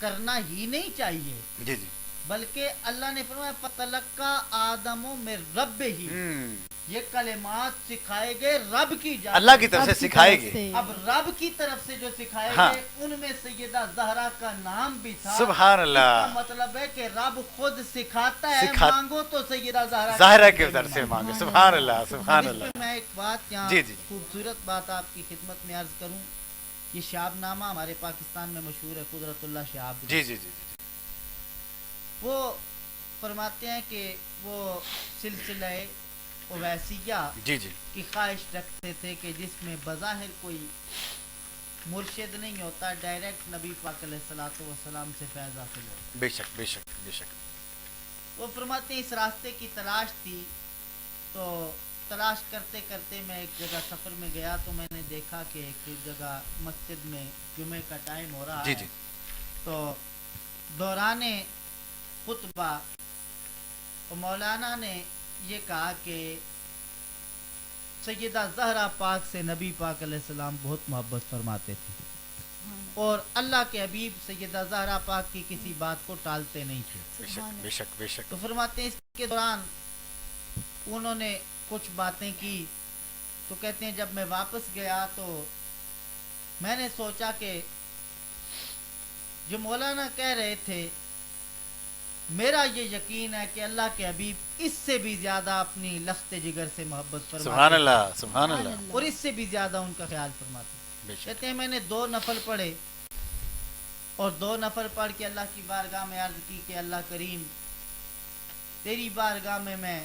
D: کرنا ہی نہیں چاہیے,
A: جی جی,
D: بلکہ اللہ نے فرمایا فَتَلَقَّى آدَمُ مِن رَبِّهِ, یہ کلمات سکھائے گئے رب کی جانب,
A: اللہ کی طرف سے سکھائے گئے.
D: اب رب کی طرف سے جو سکھائے
A: ہاں.
D: گئے ان میں سیدہ زہرا کا نام بھی تھا.
A: سبحان
D: اس
A: اللہ.
D: کا مطلب ہے کہ رب خود سکھاتا ہے, مانگو تو سیدہ
A: ظاہرہ کی طرف سے مانگے. سبحان اللہ, سبحان
D: اب اس
A: اللہ.
D: پہ میں ایک بات یہاں
A: جی جی.
D: خوبصورت بات آپ کی خدمت میں عرض کروں. یہ شہاب نامہ ہمارے پاکستان میں مشہور ہے, قدرت اللہ شہاب.
A: جی جی جی,
D: وہ فرماتے ہیں کہ وہ سلسلہ اویسیہ
A: جی جی,
D: کی خواہش رکھتے تھے کہ جس میں بظاہر کوئی مرشد نہیں ہوتا, ڈائریکٹ نبی پاک علیہ الصلوۃ والسلام سے فیض حاصل ہو.
A: بے شک, بے شک, بے شک.
D: وہ فرماتے ہیں اس راستے کی تلاش تھی, تو تلاش کرتے کرتے میں ایک جگہ سفر میں گیا تو میں نے دیکھا کہ ایک جگہ مسجد میں جمعے کا ٹائم ہو رہا
A: جی
D: ہے.
A: جی,
D: تو دوران خطبہ مولانا نے یہ کہا کہ سیدہ زہرا پاک سے نبی پاک علیہ السلام بہت محبت فرماتے تھے. اور اللہ کے حبیب سیدہ زہرا پاک کی کسی بات کو ٹالتے نہیں تھے.
A: بے شک بے شک بے شک.
D: تو فرماتے ہیں اس کے دوران انہوں نے کچھ باتیں کی. تو کہتے ہیں جب میں واپس گیا تو میں نے سوچا کہ جو مولانا کہہ رہے تھے میرا یہ یقین ہے کہ اللہ کے حبیب اس سے بھی زیادہ اپنی لخت جگر سے محبت فرماتے
A: سبحان اللہ سبحان اللہ.
D: اور اس سے بھی زیادہ ان کا خیال فرماتے.
A: بے شک.
D: کہتے ہیں میں نے 2 نفل پڑھے اور 2 نفل پڑھ کے اللہ کی بارگاہ میں عرض کی کہ اللہ کریم تیری بارگاہ میں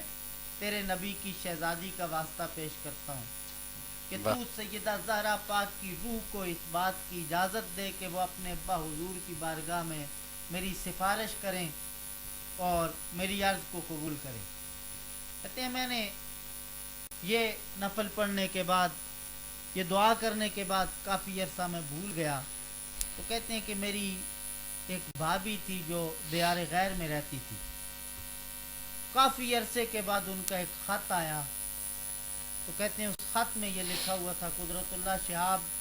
D: تیرے نبی کی شہزادی کا واسطہ پیش کرتا ہوں کہ تو سیدہ زہرا پاک کی روح کو اس بات کی اجازت دے کہ وہ اپنے ابا حضور کی بارگاہ میں میری سفارش کریں اور میری عرض کو قبول کریں. کہتے ہیں میں نے یہ نفل پڑھنے کے بعد یہ دعا کرنے کے بعد کافی عرصہ میں بھول گیا. تو کہتے ہیں کہ میری ایک بھابھی تھی جو دیار غیر میں رہتی تھی. کافی عرصے کے بعد ان کا ایک خط آیا. تو کہتے ہیں اس خط میں یہ لکھا ہوا تھا قدرت اللہ شہاب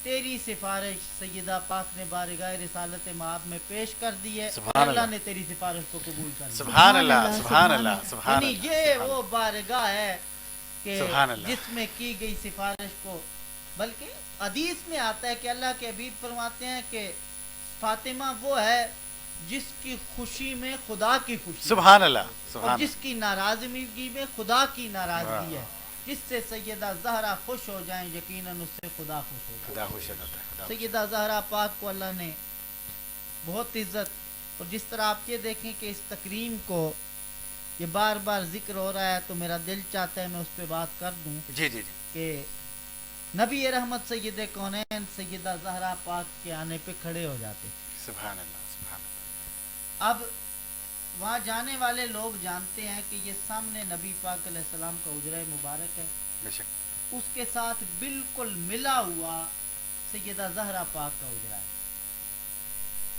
D: تیری سفارش سیدہ پاک نے بارگاہ رسالت مآب میں پیش کر دی ہے. اللہ نے تیری سفارش کو قبول کر لیا.
A: سبحان اللہ سبحان اللہ سبحان
D: یعنی
A: اللہ.
D: یہ وہ بارگاہ ہے کہ
A: سبحان اللہ.
D: جس میں کی گئی سفارش کو بلکہ حدیث میں آتا ہے کہ اللہ کے حبیب فرماتے ہیں کہ فاطمہ وہ ہے جس کی خوشی میں خدا کی خوشی
A: سبحان اللہ
D: اور
A: سبحان
D: جس کی ناراضگی میں خدا کی ناراضگی ہے. جس سے سیدہ زہرا خوش ہو جائیں یقیناً اس سے خدا خوش ہو جائے.
A: خدا خوش ہوتا ہے.
D: سیدہ زہرا پاک کو اللہ نے بہت عزت. اور جس طرح آپ یہ دیکھیں کہ اس تکریم کو یہ بار بار ذکر ہو رہا ہے تو میرا دل چاہتا ہے میں اس پہ بات کر دوں
A: جی جی جی.
D: کہ نبی رحمت سید کونین سیدہ زہرا پاک کے آنے پہ کھڑے ہو جاتے.
A: سبحان اللہ سبحان اللہ.
D: اب وہاں جانے والے لوگ جانتے ہیں کہ یہ سامنے نبی پاک علیہ السلام کا حجرہ مبارک ہے.
A: بے شک.
D: اس کے ساتھ بالکل ملا ہوا سیدہ زہرا پاک کا حجرہ ہے.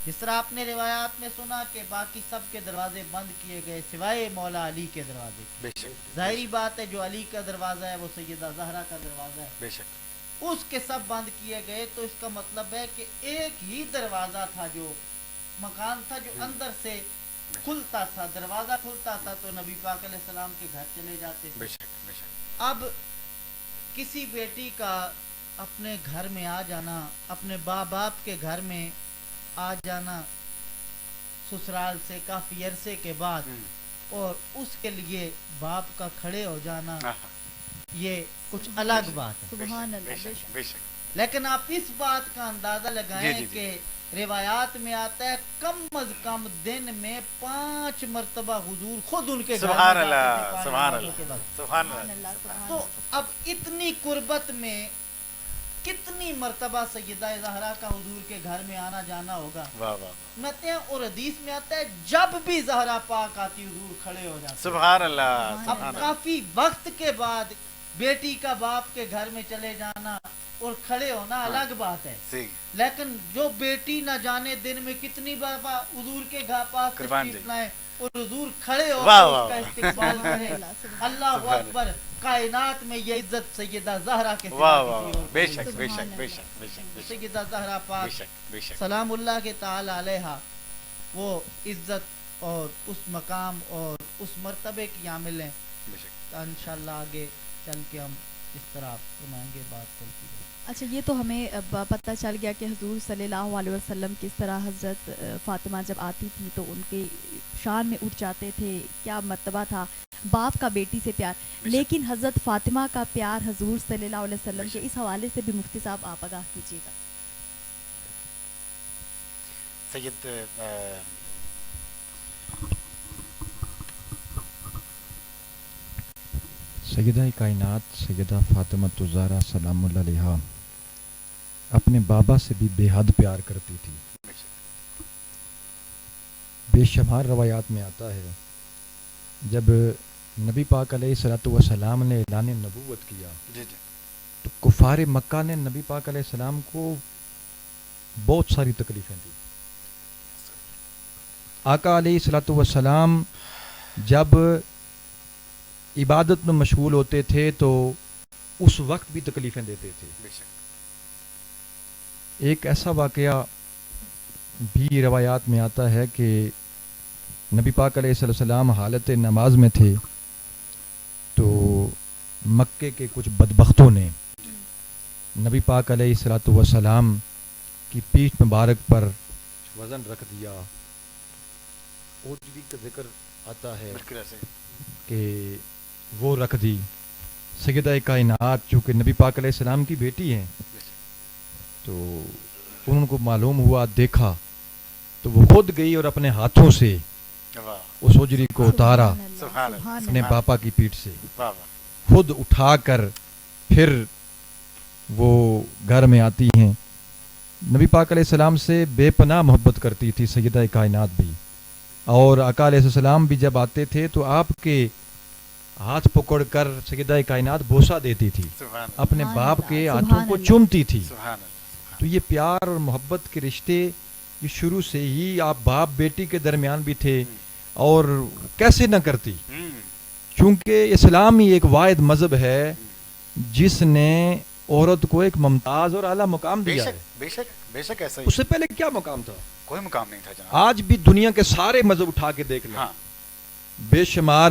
D: جس طرح آپ نے روایات میں سنا کہ باقی سب کے دروازے بند کیے گئے سوائے مولا علی کے دروازے.
A: بے شک.
D: ظاہری بات ہے جو علی کا دروازہ ہے وہ سیدہ زہرا کا دروازہ ہے.
A: بے شک.
D: اس کے سب بند کیے گئے. تو اس کا مطلب ہے کہ ایک ہی دروازہ تھا جو مکان تھا جو اندر سے کھلتا تھا. دروازہ کھلتا تھا تو نبی پاک علیہ السلام کے گھر چلے جاتے تھے.
A: بے شک بے شک.
D: اب کسی بیٹی کا اپنے گھر میں آ جانا اپنے باپ کے گھر میں آ جانا سسرال سے کافی عرصے کے بعد اور اس کے لیے باپ کا کھڑے ہو جانا یہ کچھ الگ بات ہے.
B: سبحان اللہ.
A: بے
B: بے
A: شک
B: شک.
A: بے شک.
D: لیکن آپ اس بات کا اندازہ لگائیں
A: جی.
D: کہ روایات میں آتا ہے کم از کم دن میں 5 مرتبہ حضور خود ان کے گھر
A: سبحان
D: میں
A: اللہ
D: جاتے تھے
A: سبحان
D: پانی کے
A: اللہ
D: وقت.
A: سبحان
B: سبحان
A: اللہ.
B: اللہ سبحان
D: تو
B: اللہ.
D: اب اتنی قربت میں کتنی مرتبہ سیدہ زہرا کا حضور کے گھر میں آنا جانا ہوگا.
A: واہ واہ.
D: سنتے ہیں اور حدیث میں آتا ہے جب بھی زہرا پاک آتی حضور کھڑے ہو جاتے.
A: سبحان اللہ
D: اب
A: سبحان اللہ.
D: کافی وقت کے بعد بیٹی کا باپ کے گھر میں چلے جانا اور کھڑے ہونا الگ بات ہے. لیکن جو بیٹی نہ جانے دن میں کتنی بار حضور کے گھر پاس تشریف لائے اور حضور کھڑے ہو اس کا استقبال کرے. اللہ اکبر. کائنات میں یہ عزت سیدہ زہرا کے
A: سوا بے شک بے شک بے شک بے شک.
D: سیدہ زہرا پاک
A: بے شک بے شک.
D: سلام اللہ کے تعالی علیہ وہ عزت اور اس مقام اور اس مرتبے کی عامل ہیں.
A: بے شک.
D: انشاءاللہ آگے چل کے ہم اس طرح سنائیں گے بات چلتی ہے.
B: اچھا یہ تو ہمیں پتہ چل گیا کہ حضور صلی اللہ علیہ وسلم کس طرح حضرت فاطمہ جب آتی تھی تو ان کے شان میں اٹھ جاتے تھے. کیا مرتبہ تھا باپ کا بیٹی سے پیار. لیکن حضرت فاطمہ کا پیار حضور صلی اللہ علیہ وسلم کے اس حوالے سے بھی مفتی صاحب آپ آگاہ کیجیے گا.
A: سید
C: سیدہ کائنات سیدہ فاطمہ الزہرا سلام اللہ علیہا اپنے بابا سے بھی بے حد پیار کرتی تھی. بے شمار روایات میں آتا ہے جب نبی پاک علیہ الصلوۃ والسلام نے اعلان نبوت کیا تو کفار مکہ نے نبی پاک علیہ السلام کو بہت ساری تکلیفیں دی. آقا علیہ الصلوۃ والسلام جب عبادت میں مشغول ہوتے تھے تو اس وقت بھی تکلیفیں دیتے تھے. ایک ایسا واقعہ بھی روایات میں آتا ہے کہ نبی پاک علیہ السلام حالت نماز میں تھے تو مکے کے کچھ بدبختوں نے نبی پاک علیہ الصلوۃ والسلام کی پیٹھ مبارک پر وزن رکھ دیا. اوجری کا ذکر آتا ہے
A: بالکل ایسے
C: کہ وہ رکھ دی. سیدہ کائنات چونکہ نبی پاک علیہ السلام کی بیٹی ہیں تو ان کو معلوم ہوا, دیکھا تو وہ خود گئی اور اپنے ہاتھوں سے
A: واہ
C: اس اوجری کو اتارا
A: سبحان اللہ.
C: اپنے باپا کی پیٹھ سے,
A: واہ واہ
C: خود اٹھا کر پھر وہ گھر میں آتی ہیں. نبی پاک علیہ السلام سے بے پناہ محبت کرتی تھی سیدہ کائنات بھی, اور آقا علیہ السلام بھی جب آتے تھے تو آپ کے ہاتھ پکڑ کر سیدہ کائنات بوسہ دیتی تھی,
A: سبحان اللہ
C: اپنے
B: سبحان
C: باپ
B: اللہ،
C: کے
B: سبحان
C: ہاتھوں کو
B: اللہ۔
C: چومتی تھی.
A: سبحان اللہ.
C: تو یہ پیار اور محبت کے رشتے یہ شروع سے ہی آپ باپ بیٹی کے درمیان بھی تھے, اور کیسے نہ کرتی, چونکہ اسلام ہی ایک واحد مذہب ہے جس نے عورت کو ایک ممتاز اور اعلیٰ مقام
A: بے
C: دیا
A: شک
C: ہے.
A: بے شک بے شک ایسا ہی.
C: اس سے پہلے کیا مقام تھا؟
A: کوئی مقام نہیں تھا جناب.
C: آج بھی دنیا کے سارے مذہب اٹھا کے دیکھ لیں,
A: ہاں
C: بے شمار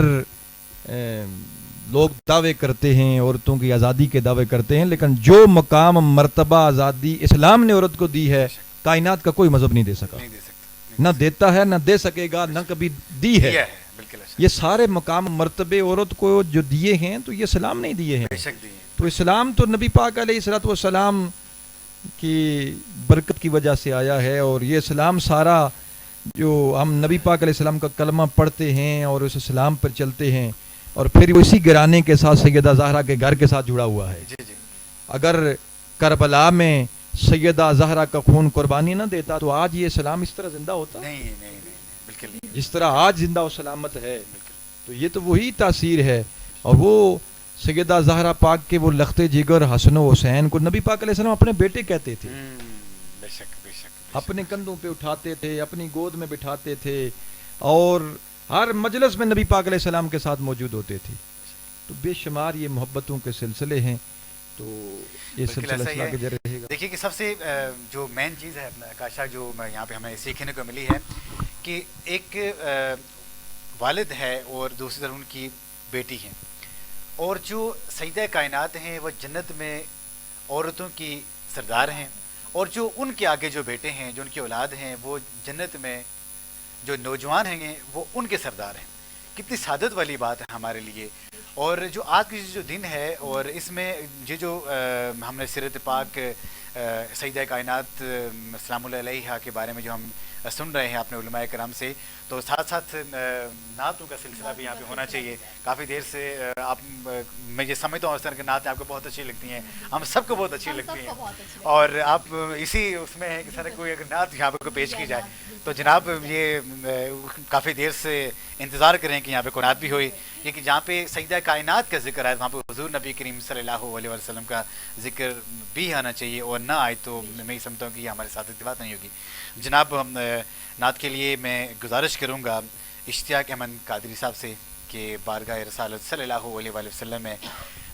C: لوگ دعوے کرتے ہیں, عورتوں کی آزادی کے دعوے کرتے ہیں, لیکن جو مقام مرتبہ آزادی اسلام نے عورت کو دی ہے کائنات کا کوئی مذہب نہیں دے سکا,
A: نہیں دے سکتا.
C: نہ دیتا ہے, نہ دے سکے گا, نہ کبھی دی ہے.
A: دیا ہے بالکل ایسا.
C: یہ سارے مقام مرتبے عورت کو جو دیے ہیں تو یہ اسلام نہیں دیے ہیں.
A: بے شک دی ہے.
C: تو اسلام تو نبی پاک علیہ الصلوۃ والسلام کی برکت کی وجہ سے آیا ہے, اور یہ اسلام سارا جو ہم نبی پاک علیہ السلام کا کلمہ پڑھتے ہیں اور اس اسلام پر چلتے ہیں, اور پھر اسی گرانے کے ساتھ سیدہ زہرا کے گھر کے ساتھ جڑا ہوا ہے.
A: جی جی
C: اگر کربلا میں سیدہ زہرا کا خون قربانی نہ دیتا تو آج یہ اسلام اس طرح زندہ ہوتا
A: نہیں نہیں نہیں نہیں بالکل نہیں.
C: جس طرح آج زندہ و سلامت ہے. تو یہ تو وہی تاثیر ہے, اور وہ سیدہ زہرا پاک کے وہ لخت جگر حسن و حسین کو نبی پاک علیہ السلام اپنے بیٹے کہتے تھے.
A: بے شک بے شک.
C: اپنے کندھوں پہ اٹھاتے تھے, اپنی گود میں بٹھاتے تھے, اور ہر مجلس میں نبی پاک علیہ السلام کے ساتھ موجود ہوتے تھے. تو بے شمار یہ محبتوں کے سلسلے ہیں, تو یہ سلسلہ اصلاح کے ذریعے رہے گا.
A: دیکھیے کہ سب سے جو مین چیز ہے کاشا جو یہاں پہ ہمیں سیکھنے کو ملی ہے کہ ایک والد ہے اور دوسری طرف ان کی بیٹی ہیں, اور جو سیدہ کائنات ہیں وہ جنت میں عورتوں کی سردار ہیں, اور جو ان کے آگے جو بیٹے ہیں جو ان کی اولاد ہیں وہ جنت میں جو نوجوان ہیں وہ ان کے سردار ہیں. کتنی سعادت والی بات ہے ہمارے لیے. اور جو آج کی جو دن ہے, اور اس میں یہ جو ہم نے سیرت پاک سیدہ کائنات سلام اللہ علیہا کے بارے میں جو ہم سن رہے ہیں اپنے علماء کرام سے, تو ساتھ ساتھ نعتوں کا سلسلہ بھی یہاں پہ ہونا چاہیے. کافی دیر سے آپ میں یہ سمجھتا ہوں اس طرح کی نعتیں آپ کو بہت اچھی لگتی ہیں, ہم سب کو بہت اچھی لگتی ہیں, اور آپ اسی اس میں ہے کہ سر کوئی اگر نعت یہاں پہ پیش کی جائے تو جناب یہ کافی دیر سے انتظار کریں کہ یہاں پہ کوئی نعت بھی ہوئی, کیونکہ جہاں پہ سیدہ کائنات کا ذکر آئے وہاں پہ حضور نبی کریم صلی اللہ علیہ وسلم کا ذکر بھی آنا چاہیے, اور نہ آئے تو میں یہ سمجھتا ہوں کہ یہ ہمارے ساتھ اتفاق نہیں ہوگی. جناب نعت کے لیے میں گزارش کروں گا اشتیاق احمد قادری صاحب سے کہ بارگاہ رسالت صلی اللہ علیہ وسلم میں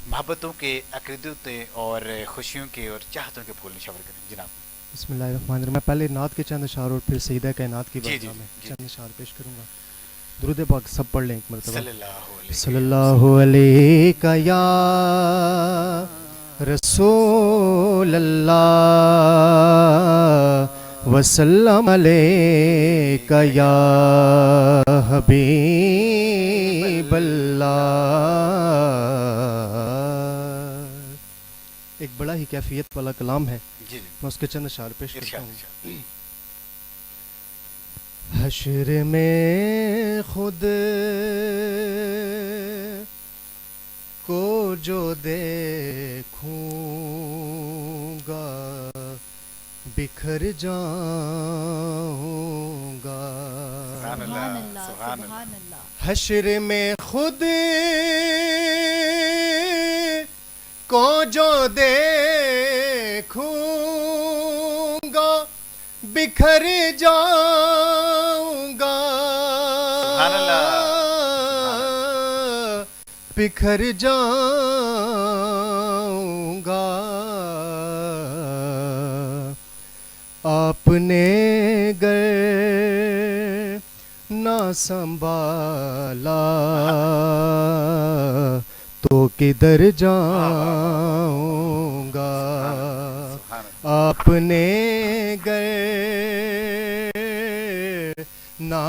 A: محبتوں کے عقیدت اور خوشیوں کے اور چاہتوں کے پھول نشور کریں. جناب
E: بسم اللہ الرحمن الرحیم. میں پہلے نعت کے چند اشعار اور پھر سیدہ کائنات کی
A: جی
E: بارگاہ میں
A: جی
E: چند اشعار پیش کروں گا. درود پاک سب پڑھ لیں ایک مرتبہ.
A: صلی اللہ
E: صلی اللہ علیہ یا رسول اللہ وسلم علیک یا حبیب اللہ. ایک بڑا ہی کیفیت والا کلام ہے,
A: جی جی
E: میں اس کے چند اشعار پیش کرتا
A: ارشاد
E: ہوں.
A: ارشاد.
E: حشر میں خود کو جو دیکھوں گا بکھر جاؤں گا.
A: سبحان
B: سبحان
A: اللہ
B: اللہ
A: سبحان اللہ.
B: سبحان اللہ.
E: حشر میں خود کو جو دیکھوں گا بکھر جاؤں گا.
A: سبحان اللہ.
E: بکھر جاؤں گا.
F: نے گر نہ سنبھالا تو کدھر جاؤں گا. آپ نے گر نہ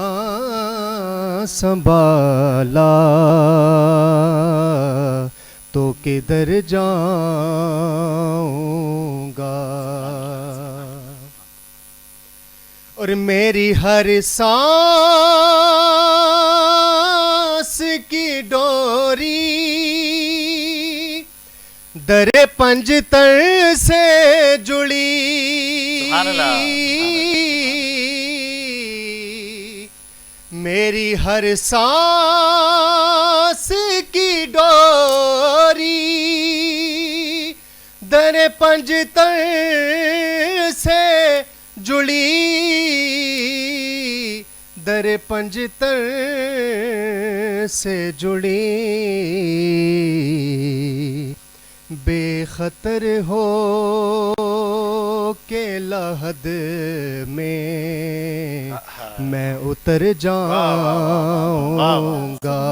F: سنبھالا تو کدھر جاؤں گا. اور میری ہر سانس کی ڈوری در پنجتر سے جڑی.
A: سبحان اللہ.
F: میری ہر سانس کی ڈوری در پنجتر سے جڑی. در پنجتر سے جڑی. بے خطر ہو کے لحد میں اتر جاؤں گا.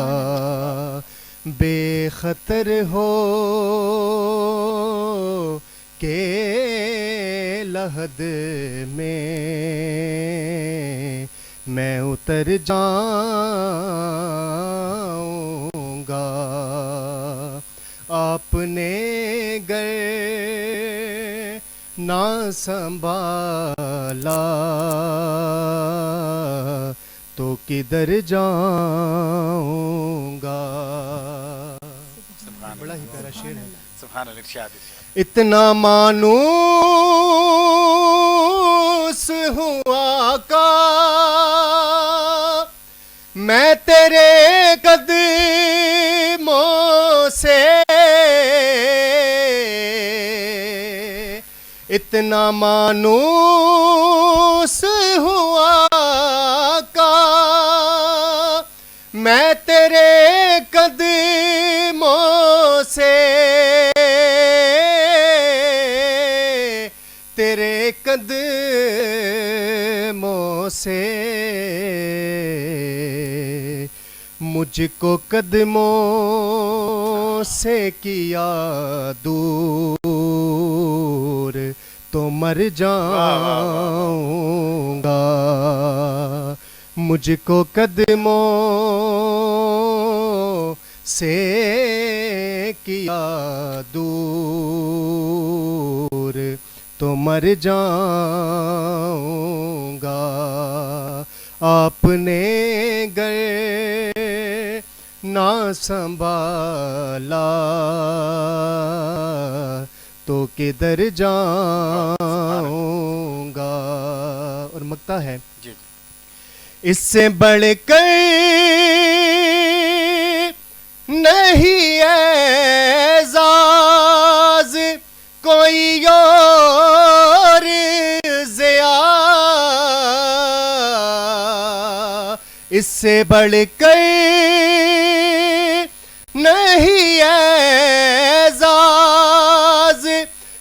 F: بے خطر ہو کے لحد میں اتر جاؤں گا. آپ نے گر نہ سنبھالا تو کدھر جاؤں گا. بڑا ہی پیارا شعر ہے.
A: سبحان اللہ. ارشاد.
F: اتنا مانوس ہوں آقا میں تیرے قدموں سے. اتنا مانوس ہوں آقا میں تیرے قدموں سے. تیرے قدموں سے مجھ کو قدموں سے کیا دور تو مر جاؤں گا. مجھ کو قدموں سے کیا دور تو مر جاؤں گا. آپ نے گر نہ سنبھالا تو کدھر جاؤں گا. اور مکتا ہے اس سے بڑھ کر نہیں اعزاز کوئی اور ضیا. اس سے بڑھ کر نہیں اعزاز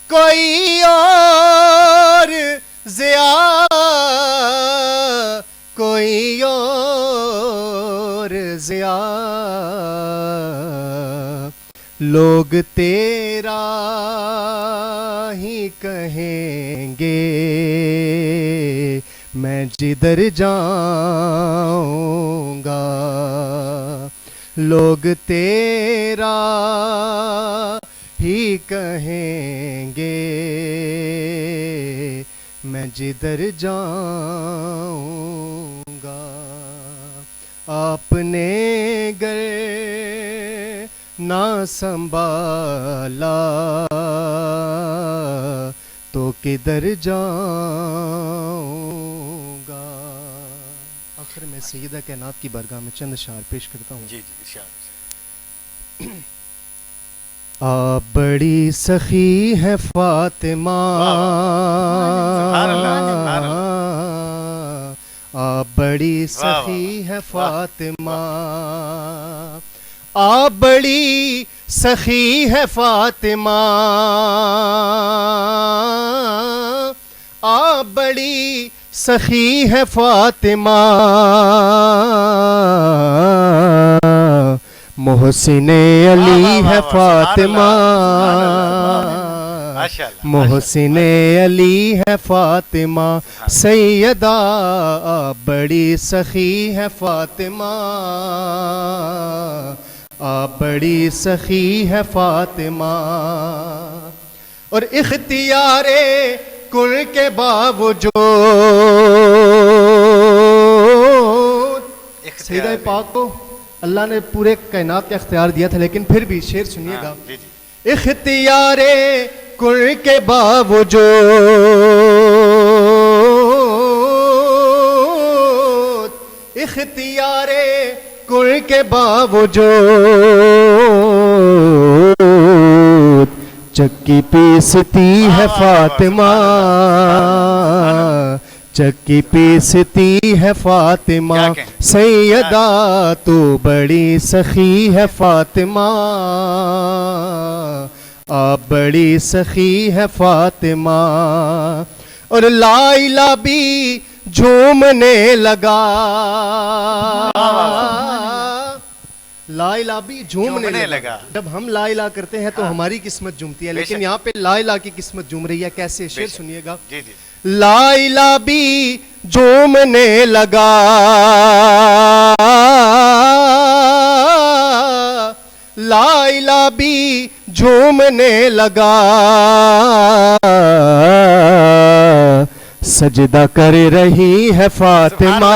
F: کوئی اور ضیا. کوئی اور ضیا. لوگ تیرا ہی کہیں گے میں جدھر جاؤں گا. لوگ تیرا ہی کہیں گے میں جدھر جاؤں گا. آپ نے گر نہ سنبھالا تو کدھر جاؤں گا. آخر میں سیدہ کائنات کی بارگاہ میں چند اشعار پیش کرتا ہوں.
A: جی جی ارشاد.
F: آپ بڑی سخی ہے فاطمہ. آپ بڑی سخی ہے فاطمہ. آپ بڑی سخی ہے فاطمہ. آپ بڑی سخی ہے فاطمہ محسن علی ہے فاطمہ محسن علی ہے فاطمہ سیدہ آپ بڑی سخی ہے فاطمہ آپ بڑی سخی ہے فاطمہ اور اختیار کل کے باوجود سیدہ پاک کو اللہ نے پورے کائنات کا اختیار دیا تھا، لیکن پھر بھی شعر سنیے گا. اختیار کل کے باوجود اختیار کل کے باوجود چکی پیستی ہے فاطمہ چکی پیستی ہے فاطمہ سیدہ تو بڑی سخی ہے فاطمہ آپ بڑی سخی ہے فاطمہ اور لائلہ بھی جھومنے لگا لا الہ بھی جھومنے لگا. جب ہم لا الہ کرتے ہیں تو ہماری قسمت جھومتی ہے، لیکن یہاں پہ لا الہ کی قسمت جھوم رہی ہے. کیسے؟ شعر سنیے گا. لا الہ بھی جھومنے لگا لا الہ بھی جھومنے لگا سجدہ کر رہی ہے فاطمہ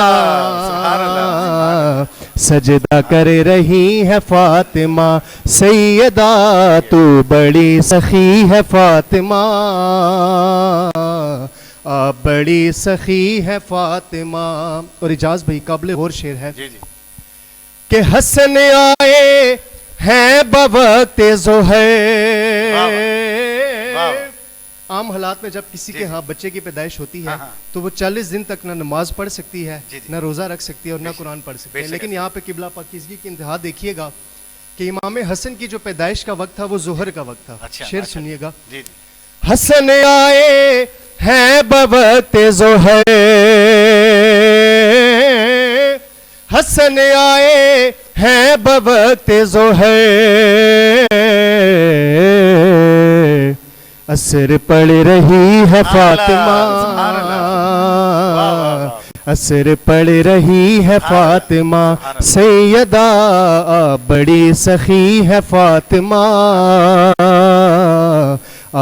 F: سجدہ کر رہی ہے فاطمہ سیدہ تو بڑی سخی ہے فاطمہ آپ بڑی سخی ہے فاطمہ. اور اجاز بھائی قابل غور شعر ہے کہ حسن آئے ہیں بوقت ظہر. عام حالات میں جب کسی کے ہاں بچے کی پیدائش ہوتی ہے تو وہ 40 دن تک نہ نماز پڑھ سکتی ہے نہ روزہ رکھ سکتی ہے اور نہ قرآن پڑھ سکتی ہے. لیکن یہاں پہ قبلہ پاکیزگی کی انتہا دیکھیے گا کہ امام حسن کی جو پیدائش کا وقت تھا وہ ظہر کا وقت تھا. شعر سنیے گا. حسن آئے ہیں بوقت ظہر حسن آئے ہیں بوقت ظہر عصر پڑھ رہی ہے فاطمہ عصر پڑھ رہی ہے فاطمہ سیدہ بڑی سخی ہے فاطمہ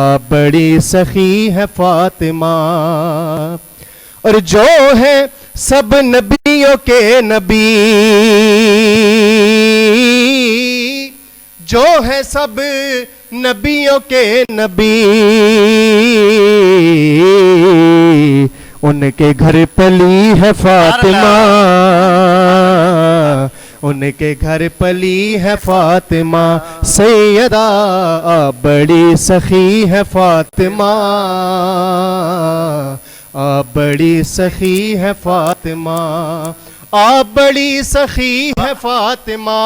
F: آپ بڑی سخی ہے فاطمہ. اور جو ہے سب نبیوں کے نبی جو ہے سب نبیوں کے نبی ان کے گھر پلی ہے فاطمہ ان کے گھر پلی ہے فاطمہ سیدہ بڑی سخی ہے فاطمہ آپ بڑی سخی ہے فاطمہ آپ بڑی سخی ہے فاطمہ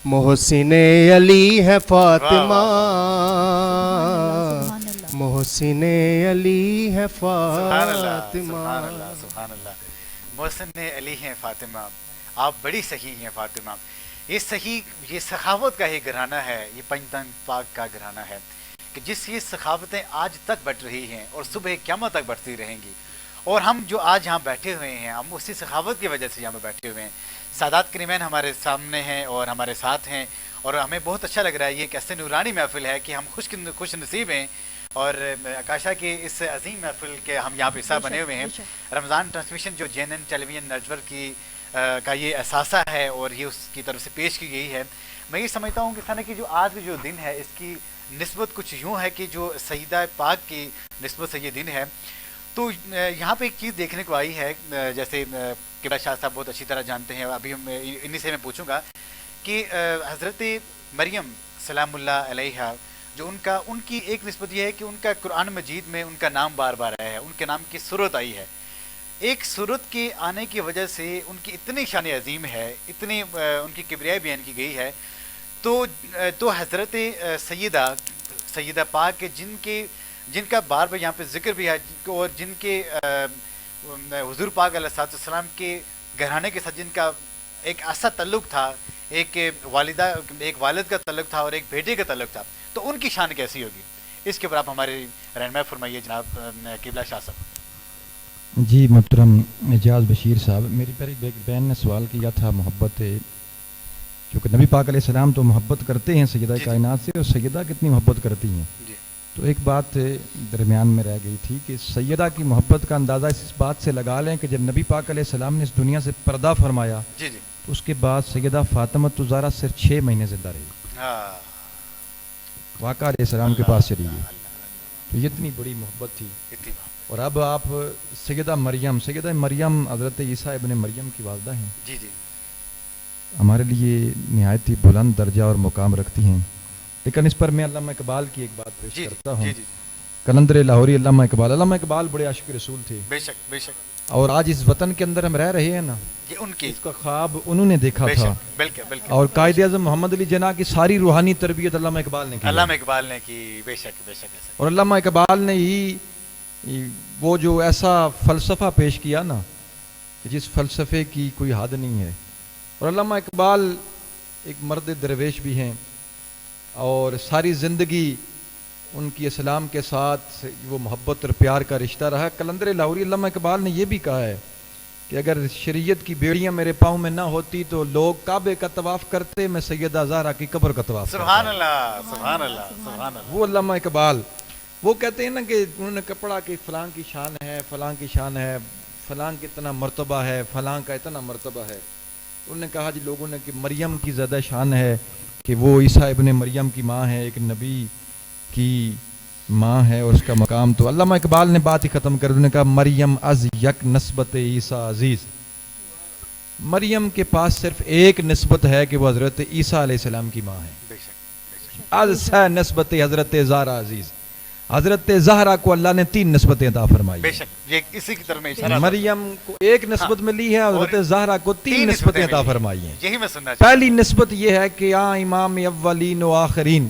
F: محسن علی ہے فاطمہ محسن علی ہے فاطمہ
A: سبحان اللہ. محسن علی ہیں فاطمہ آپ بڑی سخی ہیں فاطمہ. یہ سخاوت کا ہی گھرانہ ہے, یہ پنجتن پاک کا گھرانہ ہے کہ جس یہ سخاوتیں آج تک بٹ رہی ہیں اور صبح قیامت تک بڑھتی رہیں گی. اور ہم جو آج یہاں بیٹھے ہوئے ہیں ہم اسی سخاوت کی وجہ سے یہاں پہ بیٹھے ہوئے ہیں. سادات کریمین ہمارے سامنے ہیں اور ہمارے ساتھ ہیں اور ہمیں بہت اچھا لگ رہا ہے. یہ ایک ایسے نورانی محفل ہے کہ ہم خوش نصیب ہیں اور آکاشا کے اس عظیم محفل کے ہم یہاں پہ حصہ بنے ہوئے ہیں. رمضان ٹرانسمیشن جو JNN ٹیلی ویژن نیٹورک کا یہ اثاثہ ہے اور یہ اس کی طرف سے پیش کی گئی ہے. میں یہ سمجھتا ہوں کہ سنہ کی جو آج کا جو دن ہے اس کی نسبت کچھ یوں ہے کہ جو سیدہ پاک کی نسبت سے یہ دن ہے. تو یہاں پہ ایک چیز دیکھنے کو آئی ہے, جیسے قبلہ شاہ صاحب بہت اچھی طرح جانتے ہیں, ابھی انہی سے میں پوچھوں گا کہ حضرت مریم سلام اللہ علیہا جو ان کی ایک نسبت یہ ہے کہ ان کا قرآن مجید میں ان کا نام بار بار آیا ہے, ان کے نام کی صورت آئی ہے. ایک صورت کے آنے کی وجہ سے ان کی اتنی شان عظیم ہے, اتنی ان کی کبریائی بیان کی گئی ہے. تو حضرت سیدہ سیدہ پاک کے جن کا بار بار یہاں پہ ذکر بھی ہے اور جن کے حضور پاک علیہ السلام کے گھرانے کے ساتھ جن کا ایک ایسا تعلق تھا, ایک والد کا تعلق تھا اور ایک بیٹے کا تعلق تھا, تو ان کی شان کیسی ہوگی, اس کے اوپر آپ ہمارے رہنمائی فرمائیے جناب قبلہ شاہ صاحب.
C: جی محترم اعجاز بشیر صاحب, میری بہن نے سوال کیا تھا محبت, کیونکہ نبی پاک علیہ السلام تو محبت کرتے ہیں سیدہ کائنات سے, اور سیدہ کتنی محبت کرتی ہیں. تو ایک بات درمیان میں رہ گئی تھی کہ سیدہ کی محبت کا اندازہ اس بات سے لگا لیں کہ جب نبی پاک علیہ السلام نے اس دنیا سے پردہ فرمایا تو اس کے بعد سیدہ فاطمہ الزہرا صرف 6 مہینے زندہ رہی, واقعہ علیہ السلام کے پاس چلی گئی. تو یہ اتنی بڑی محبت تھی. اور اب آپ سیدہ مریم حضرت عیسیٰ ابن مریم کی والدہ ہیں, ہمارے لیے نہایت ہی بلند درجہ اور مقام رکھتی ہیں. لیکن اس پر میں علامہ اقبال کی ایک بات پیش کرتا ہوں. قلندر لاہوری علامہ اقبال بڑے عاشق رسول تھے,
A: بے شک بے شک.
C: اور آج اس وطن کے اندر ہم رہ رہے ہیں نا,
A: ان کی
C: اس کا خواب انہوں نے دیکھا تھا.
A: بالکل.
C: اور قائد اعظم محمد علی جناح کی ساری روحانی تربیت علامہ اقبال نے کی. بے شک. اور علامہ اقبال نے ہی وہ جو ایسا فلسفہ پیش کیا نا کہ جس فلسفے کی کوئی حد نہیں ہے. اور علامہ اقبال ایک مرد درویش بھی ہیں, اور ساری زندگی ان کی اسلام کے ساتھ وہ محبت اور پیار کا رشتہ رہا. قلندر لاہوری علامہ اقبال نے یہ بھی کہا ہے کہ اگر شریعت کی بیڑیاں میرے پاؤں میں نہ ہوتی تو لوگ کعبے کا طواف کرتے, میں سیدہ زہرا کی قبر کا طواف کرتا.
A: سبحان اللہ.
C: وہ علامہ اقبال وہ کہتے ہیں نا کہ انہوں نے کپڑا کہ فلاں کی شان ہے, فلاں کی اتنا مرتبہ ہے, فلاں کا اتنا مرتبہ ہے. انہوں نے کہا جی لوگوں نے کہ مریم کی زیادہ شان ہے کہ وہ عیسیٰ ابن مریم کی ماں ہے, ایک نبی کی ماں ہے, اور اس کا مقام. تو علامہ اقبال نے بات ہی ختم کر, انہوں نے کہا مریم از یک نسبت عیسیٰ عزیز, مریم کے پاس صرف ایک نسبت ہے کہ وہ حضرت عیسیٰ علیہ السلام کی ماں ہے. از سے نسبت حضرت زہرا عزیز, حضرت زہرا کو اللہ نے 3 نسبتیں عطا فرمائی.
A: بے شک, یہ اسی کی طرف میں اشارہ.
C: مریم کو ایک نسبت ملی ہے, حضرت زہرا کو 3 نسبتیں عطا فرمائی ہیں.
A: یہی میں سننا چاہتا.
C: پہلی نسبت یہ ہے کہ امام اولین و آخرین,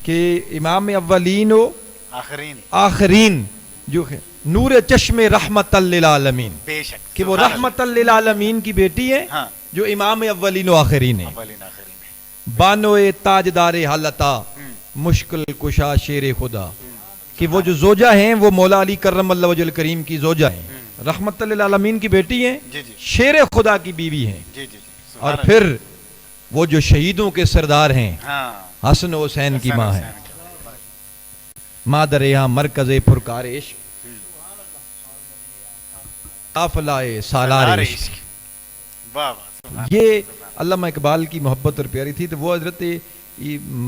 C: کہ امام اولین و آخرین جو ہے نور چشم رحمت للعالمین,
A: بے شک,
C: کہ وہ رحمت للعالمین کی بیٹی ہے جو امام اولین و آخرین ہے. بانو تاجدار حالتا مشکل کشا شیر خدا, کہ وہ جو زوجہ ہیں وہ مولا علی کرم اللہ وجہ الکریم کی زوجہ ہیں, رحمت للعالمین کی بیٹی ہیں, شیر خدا کی بیوی ہیں. اور پھر وہ جو شہیدوں کے سردار ہیں حسن و حسین کی ماں ہے, مادر یہاں مرکز پرکار عشق, قافلہ سالار عشق. یہ علامہ اقبال کی محبت اور پیاری تھی. تو وہ حضرت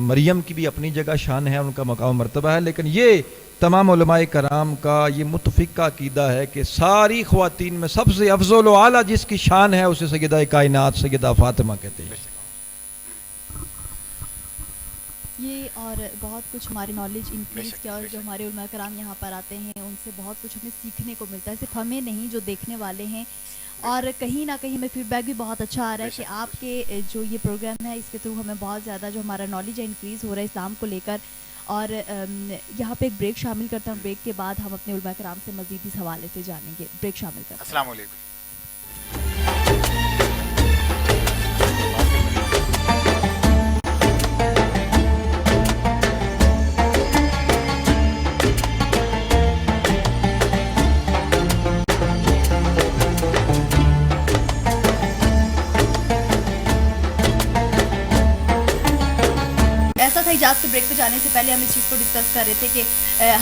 C: مریم کی بھی اپنی جگہ شان ہے, ان کا مقام مرتبہ ہے. لیکن یہ تمام علماء کرام کا یہ متفقہ عقیدہ ہے کہ ساری خواتین میں سب سے افضل و اعلیٰ جس کی شان ہے اسے سیدہ کائنات سیدہ فاطمہ کہتے ہیں.
B: یہ اور بہت کچھ ہماری نالج انکریز کیا, اور جو ہمارے علماء کرام یہاں پر آتے ہیں ان سے بہت کچھ ہمیں سیکھنے کو ملتا ہے, صرف ہمیں نہیں جو دیکھنے والے ہیں. اور کہیں نہ کہیں ہمیں فیڈ بیک بھی بہت اچھا آ رہا ہے کہ آپ کے جو یہ پروگرام ہے اس کے تھرو ہمیں بہت زیادہ جو ہمارا نالج ہے انکریز ہو رہا ہے اسلام کو لے کر. اور یہاں پہ ایک بریک شامل کرتا ہوں, بریک کے بعد ہم اپنے علماء کرام سے مزید اس حوالے سے جانیں گے. بریک شامل کرتے ہیں.
A: السلام علیکم.
B: اجازت کے بریک پہ جانے سے پہلے ہم اس چیز کو ڈسکس کر رہے تھے کہ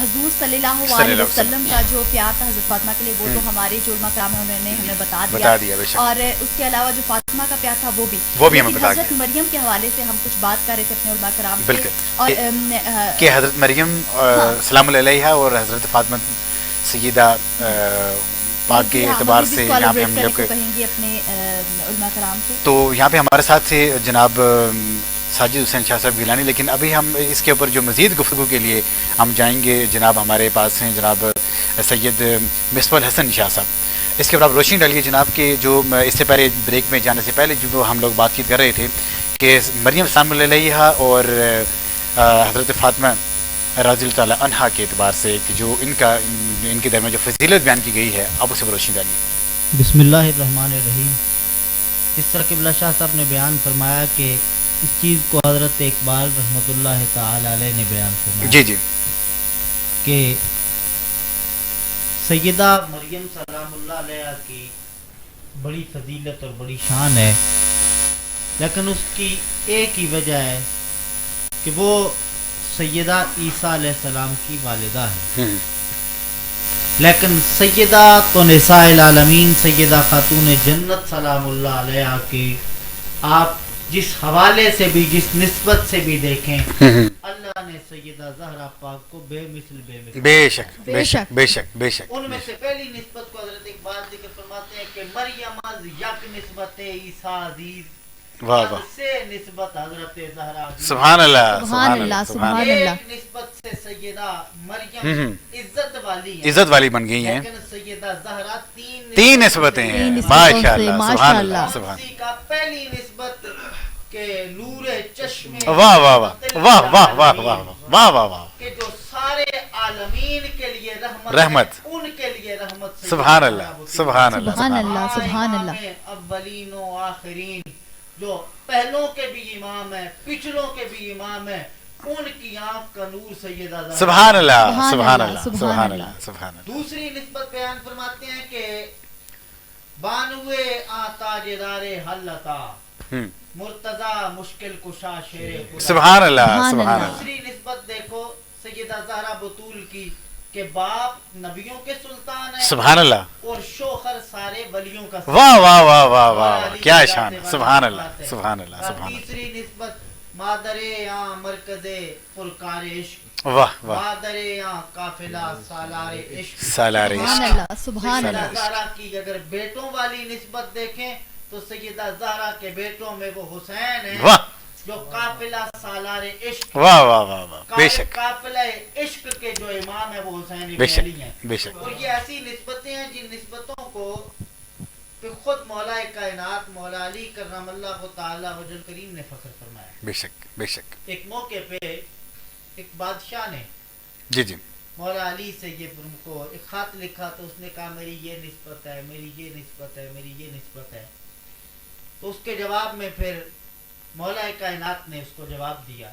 B: حضور صلی اللہ علیہ وسلم کا جو پیار تھا حضرت فاطمہ کے لیے وہ تو ہمارے جو علماء کرام ہیں انہوں نے ہمیں بتا دیا, اور اس کے علاوہ جو فاطمہ کا پیار تھا وہ بھی ہمیں بتا دیا. حضرت مریم کے حوالے سے ہم کچھ بات کر رہے تھے اپنے علماء کرام سے, اور
A: کہ حضرت مریم سلام علیہ اور حضرت فاطمہ سیدہ پاک کے اعتبار سے یہاں پہ ہم جب
B: کہیں گے اپنے علماء کرام سے,
A: تو یہاں پہ ہمارے ساتھ تھے جناب ساجد حسین شاہ صاحب گیلانی. لیکن ابھی ہم اس کے اوپر جو مزید گفتگو کے لیے ہم جائیں گے, جناب ہمارے پاس ہیں جناب سید مصباح الحسن شاہ صاحب. اس کے اوپر آپ روشنی ڈالیے جناب کہ جو اس سے پہلے بریک میں جانے سے پہلے جو ہم لوگ بات چیت کر رہے تھے کہ مریم سلام علیہ اور حضرت فاطمہ رضی اللہ تعالیٰ عنہا کے اعتبار سے کہ جو ان کے درمیان جو فضیلت بیان کی گئی ہے، آپ اسے روشنی ڈالیے.
D: بسم اللہ الرحمن الرحیم. اس طرح قبلہ شاہ صاحب نے بیان فرمایا کہ اس چیز کو حضرت اقبال رحمۃ اللہ تعالی علیہ نے بیان فرمایا.
A: جی جی.
D: کہ سیدہ مریم سلام اللہ علیہ کی بڑی فضیلت اور بڑی شان ہے، لیکن اس کی ایک ہی وجہ ہے کہ وہ سیدہ عیسیٰ علیہ السلام کی والدہ ہے. لیکن سیدہ تو نساء العالمین، سیدہ خاتون جنت سلام اللہ علیہ کی آپ جس حوالے سے بھی، جس نسبت سے بھی دیکھیں، اللہ نے سیدہ زہرا پاک کو بے مثل
A: بے شک بے شک بے شک بے شک.
D: ان میں سے پہلی نسبت کو حضرت اقبال ذکر فرماتے ہیں کہ مریم از یک نسبت عیسیٰ عزیز،
A: واہ واہ،
D: سے نسبت حضرت زہرا.
A: سبحان اللہ
B: سبحان اللہ سبحان اللہ.
D: ایک نسبت سے سیدہ مریم عزت والی ہیں،
A: عزت والی بن گئی ہیں.
D: لیکن سیدہ زہرا
A: تین نسبتیں ہیں. ماشاء اللہ سبحان اللہ سبحان.
D: کسی کا پہلی نسبت کہ نور چشم
A: واہ واہ واہ واہ واہ واہ واہ واہ واہ واہ،
D: کہ جو سارے عالمین کے لیے
A: رحمت،
D: ان کے لیے رحمت.
A: سبحان اللہ سبحان اللہ
B: سبحان اللہ سبحان اللہ.
D: اولین و آخرین، جو پہلوں کے بھی امام ہیں، پچھلوں کے بھی امام ہیں، ان کی آنکھ کا نور سیدہ زہرا.
A: سبحان اللہ
B: سبحان
A: سبحان
B: اللہ،
A: اللہ
B: سبحان
A: سبحان
B: اللہ.
A: اللہ سبحان اللہ.
D: دوسری نسبت بیان فرماتے ہیں کہ بانوے تاجدار حلتا مرتضی مشکل کشا شیر خدا.
A: سبحان اللہ
B: سبحان
A: سبحان
B: اللہ.
A: اللہ.
D: دوسری نسبت دیکھو سیدہ زہرا بطول کی کہ باپ نبیوں کے سلطان ہیں
A: سبحان اللہ.
D: اور شوہر سارے ولیوں کا.
A: واہ واہ واہ واہ واہ، کیا شان. سبحان اللہ سبحان اللہ سبحان اللہ.
D: تیسری نسبت مادر یہاں مرکز پرکار عشق،
A: واہ واہ،
D: مادر یہاں قافلہ سالار عشق.
A: سالار
B: سبحان
A: عشق.
B: اللہ سبحان
D: سیدہ
B: اللہ.
D: زہرا کی اگر بیٹوں والی نسبت دیکھیں تو سیدہ زہرا کے بیٹوں میں وہ حسین ہیں
A: واہ
D: جو قافلہ سالار عشق،
A: واہ واہ واہ واہ، بے شک
D: قافلہ عشق کے جو امام ہے وہ حسین
A: بے
D: ابن
A: شک
D: علی ہیں.
A: بے شک.
D: اور یہ ایسی نسبتیں ہیں جن نسبتوں کو کہ خود مولا کائنات مولا علی کرم اللہ تعالی وجل کریم نے فخر فرمایا.
A: بے شک بے شک.
D: ایک موقع پہ ایک بادشاہ نے
A: جی جی.
D: مولا علی سے یہ کو ایک خط لکھا تو اس نے کہا میری یہ نسبت ہے، میری یہ نسبت ہے، میری یہ نسبت ہے. تو اس کے جواب میں پھر مولا کائنات نے اس کو جواب دیا.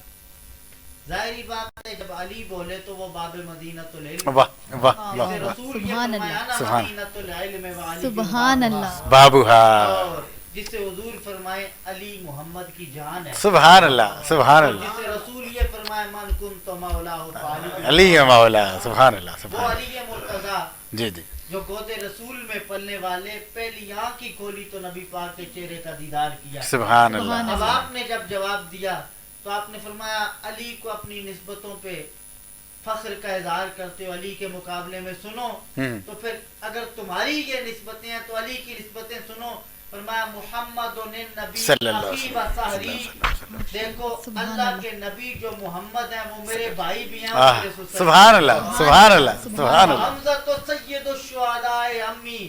D: ظاہری بات ہے جب علی بولے تو وہ باب مدینۃ العلم،
A: واہ واہ
B: ہاں،
A: واہ
D: جسے
A: واہ.
D: رسول یہ
B: سبحان
D: فرمایا نا
A: سبحان.
D: مدینۃ العلم و علی
B: سبحان
D: بابها.
B: اللہ.
A: بابوہا.
D: اور جسے حضور فرمائے علی محمد کی جان ہے.
A: سبحان اللہ سبحان
D: اور
A: اللہ.
D: جسے رسول یہ فرمائے من کنت مولا فعلی،
A: علی مولا. سبحان اللہ
D: وہ
A: سبحان اللہ.
D: علی مرتضیٰ
A: جی جی.
D: جو گود رسول میں پلنے والے، پہلی آنکھ کی کھولی تو نبی پاک کے چہرے کا دیدار کیا.
A: سبحان اللہ.
B: سبحان
D: اب
B: اللہ.
D: آپ نے جب جواب دیا تو آپ نے فرمایا علی کو اپنی نسبتوں پہ فخر کا اظہار کرتے ہو، علی کے مقابلے میں سنو. تو پھر اگر تمہاری یہ نسبتیں ہیں تو علی کی نسبتیں سنو. فرمایا محمد نبی
A: صلی اللہ
D: اخی و سحری. دیکھو
B: سبحان
D: اللہ
B: اللہ.
D: کے نبی جو محمد ہیں وہ میرے بھائی بھی ہیں اور
A: آہ،
D: میرے سسر.
A: سبحان اللہ سبحان اللہ سبحان اللہ.
D: حمزہ تو سید الشہداء امی،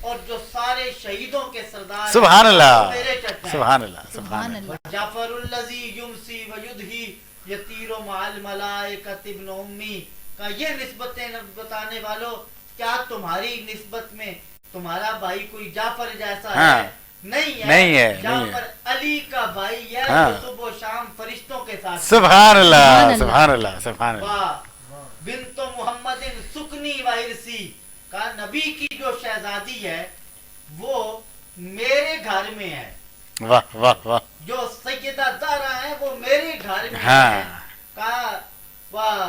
D: اور جو سارے شہیدوں کے سردار ہیں،
A: سبحان اللہ
D: میرے چچا ہیں.
A: سبحان اللہ
B: سبحان
A: سبحان
B: اللہ.
D: جعفر الذی یمسی و یدہی یطیر مع الملائکۃ ابن امی. کا یہ نسبتیں بتانے والوں، کیا تمہاری نسبت میں تمہارا بھائی کوئی جعفر جیسا
A: ہاں.
D: ہے؟ نہیں ہے.
A: نہیں ہے، نہیں
D: جعفر علی کا بھائی ہے
A: ہاں.
D: جو صبح و شام فرشتوں کے ساتھ.
A: سبحان اللہ
B: سبحان
A: سبحان اللہ سبحان اللہ.
D: واہ. بنت محمد سکنی و ارسی. کا نبی کی جو شہزادی ہے وہ میرے گھر میں ہے.
A: واہ واہ واہ.
D: جو سیدہ زہرا ہے وہ میرے گھر میں
A: ہاں.
D: ہے. کہا واہ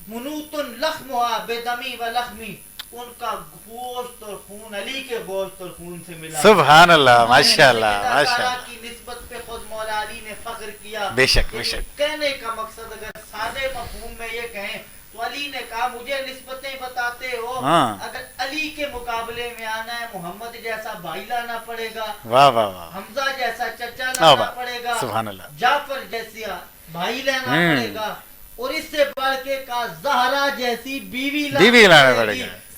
D: منوط لخمها بدمی و لخمی. ان کا گوشت اور خون علی کے گوشت اور خون سے ملا.
A: سبحان اللہ ماشاء اللہ
D: سیدہ
A: ماشاء
D: زہرا
A: اللہ.
D: کی نسبت پہ خود مولا علی نے فخر کیا.
A: بے شک بے
D: لیکن
A: شک.
D: کہنے کا مقصد اگر سادے مفہوم میں یہ کہیں تو علی نے کہا مجھے نسبتیں بتاتے ہو،
A: ہاں.
D: اگر علی کے مقابلے میں آنا ہے محمد جیسا بھائی لانا پڑے گا،
A: واہ واہ واہ.
D: حمزہ جیسا چچا
A: واہ
D: لانا
A: واہ.
D: پڑے گا،
A: سبحان اللہ.
D: جعفر جیسا بھائی لانا پڑے گا، اور اس سے بڑھ کے کہا زہرا جیسی بیوی
A: لانا پڑے گا.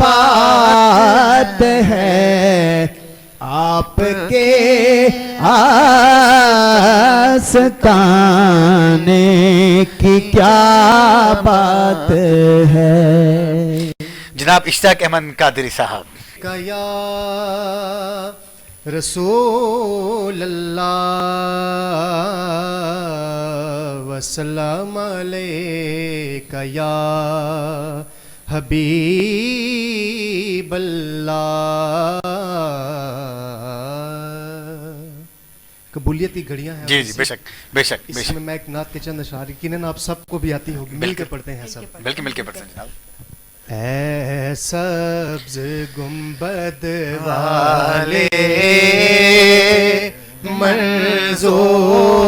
F: بات ہے آپ کے آستانے کی کیا بات ہے.
A: جناب اشتاق احمد قادری صاحب.
F: یا رسول اللہ وسلام علیکہ یا حبیب اللہ. قبولیت کی گھڑیاں ہیں.
A: جی جی بے شک بے شک بے
F: اس
A: شک.
F: میں میں ایک نعت کے چند اشعار یقیناً آپ سب کو بھی آتی ہوگی, مل کے پڑھتے ہیں سب.
A: بلکہ مل کے پڑھتے ہیں جناب.
F: اے سبز گنبد والے منظور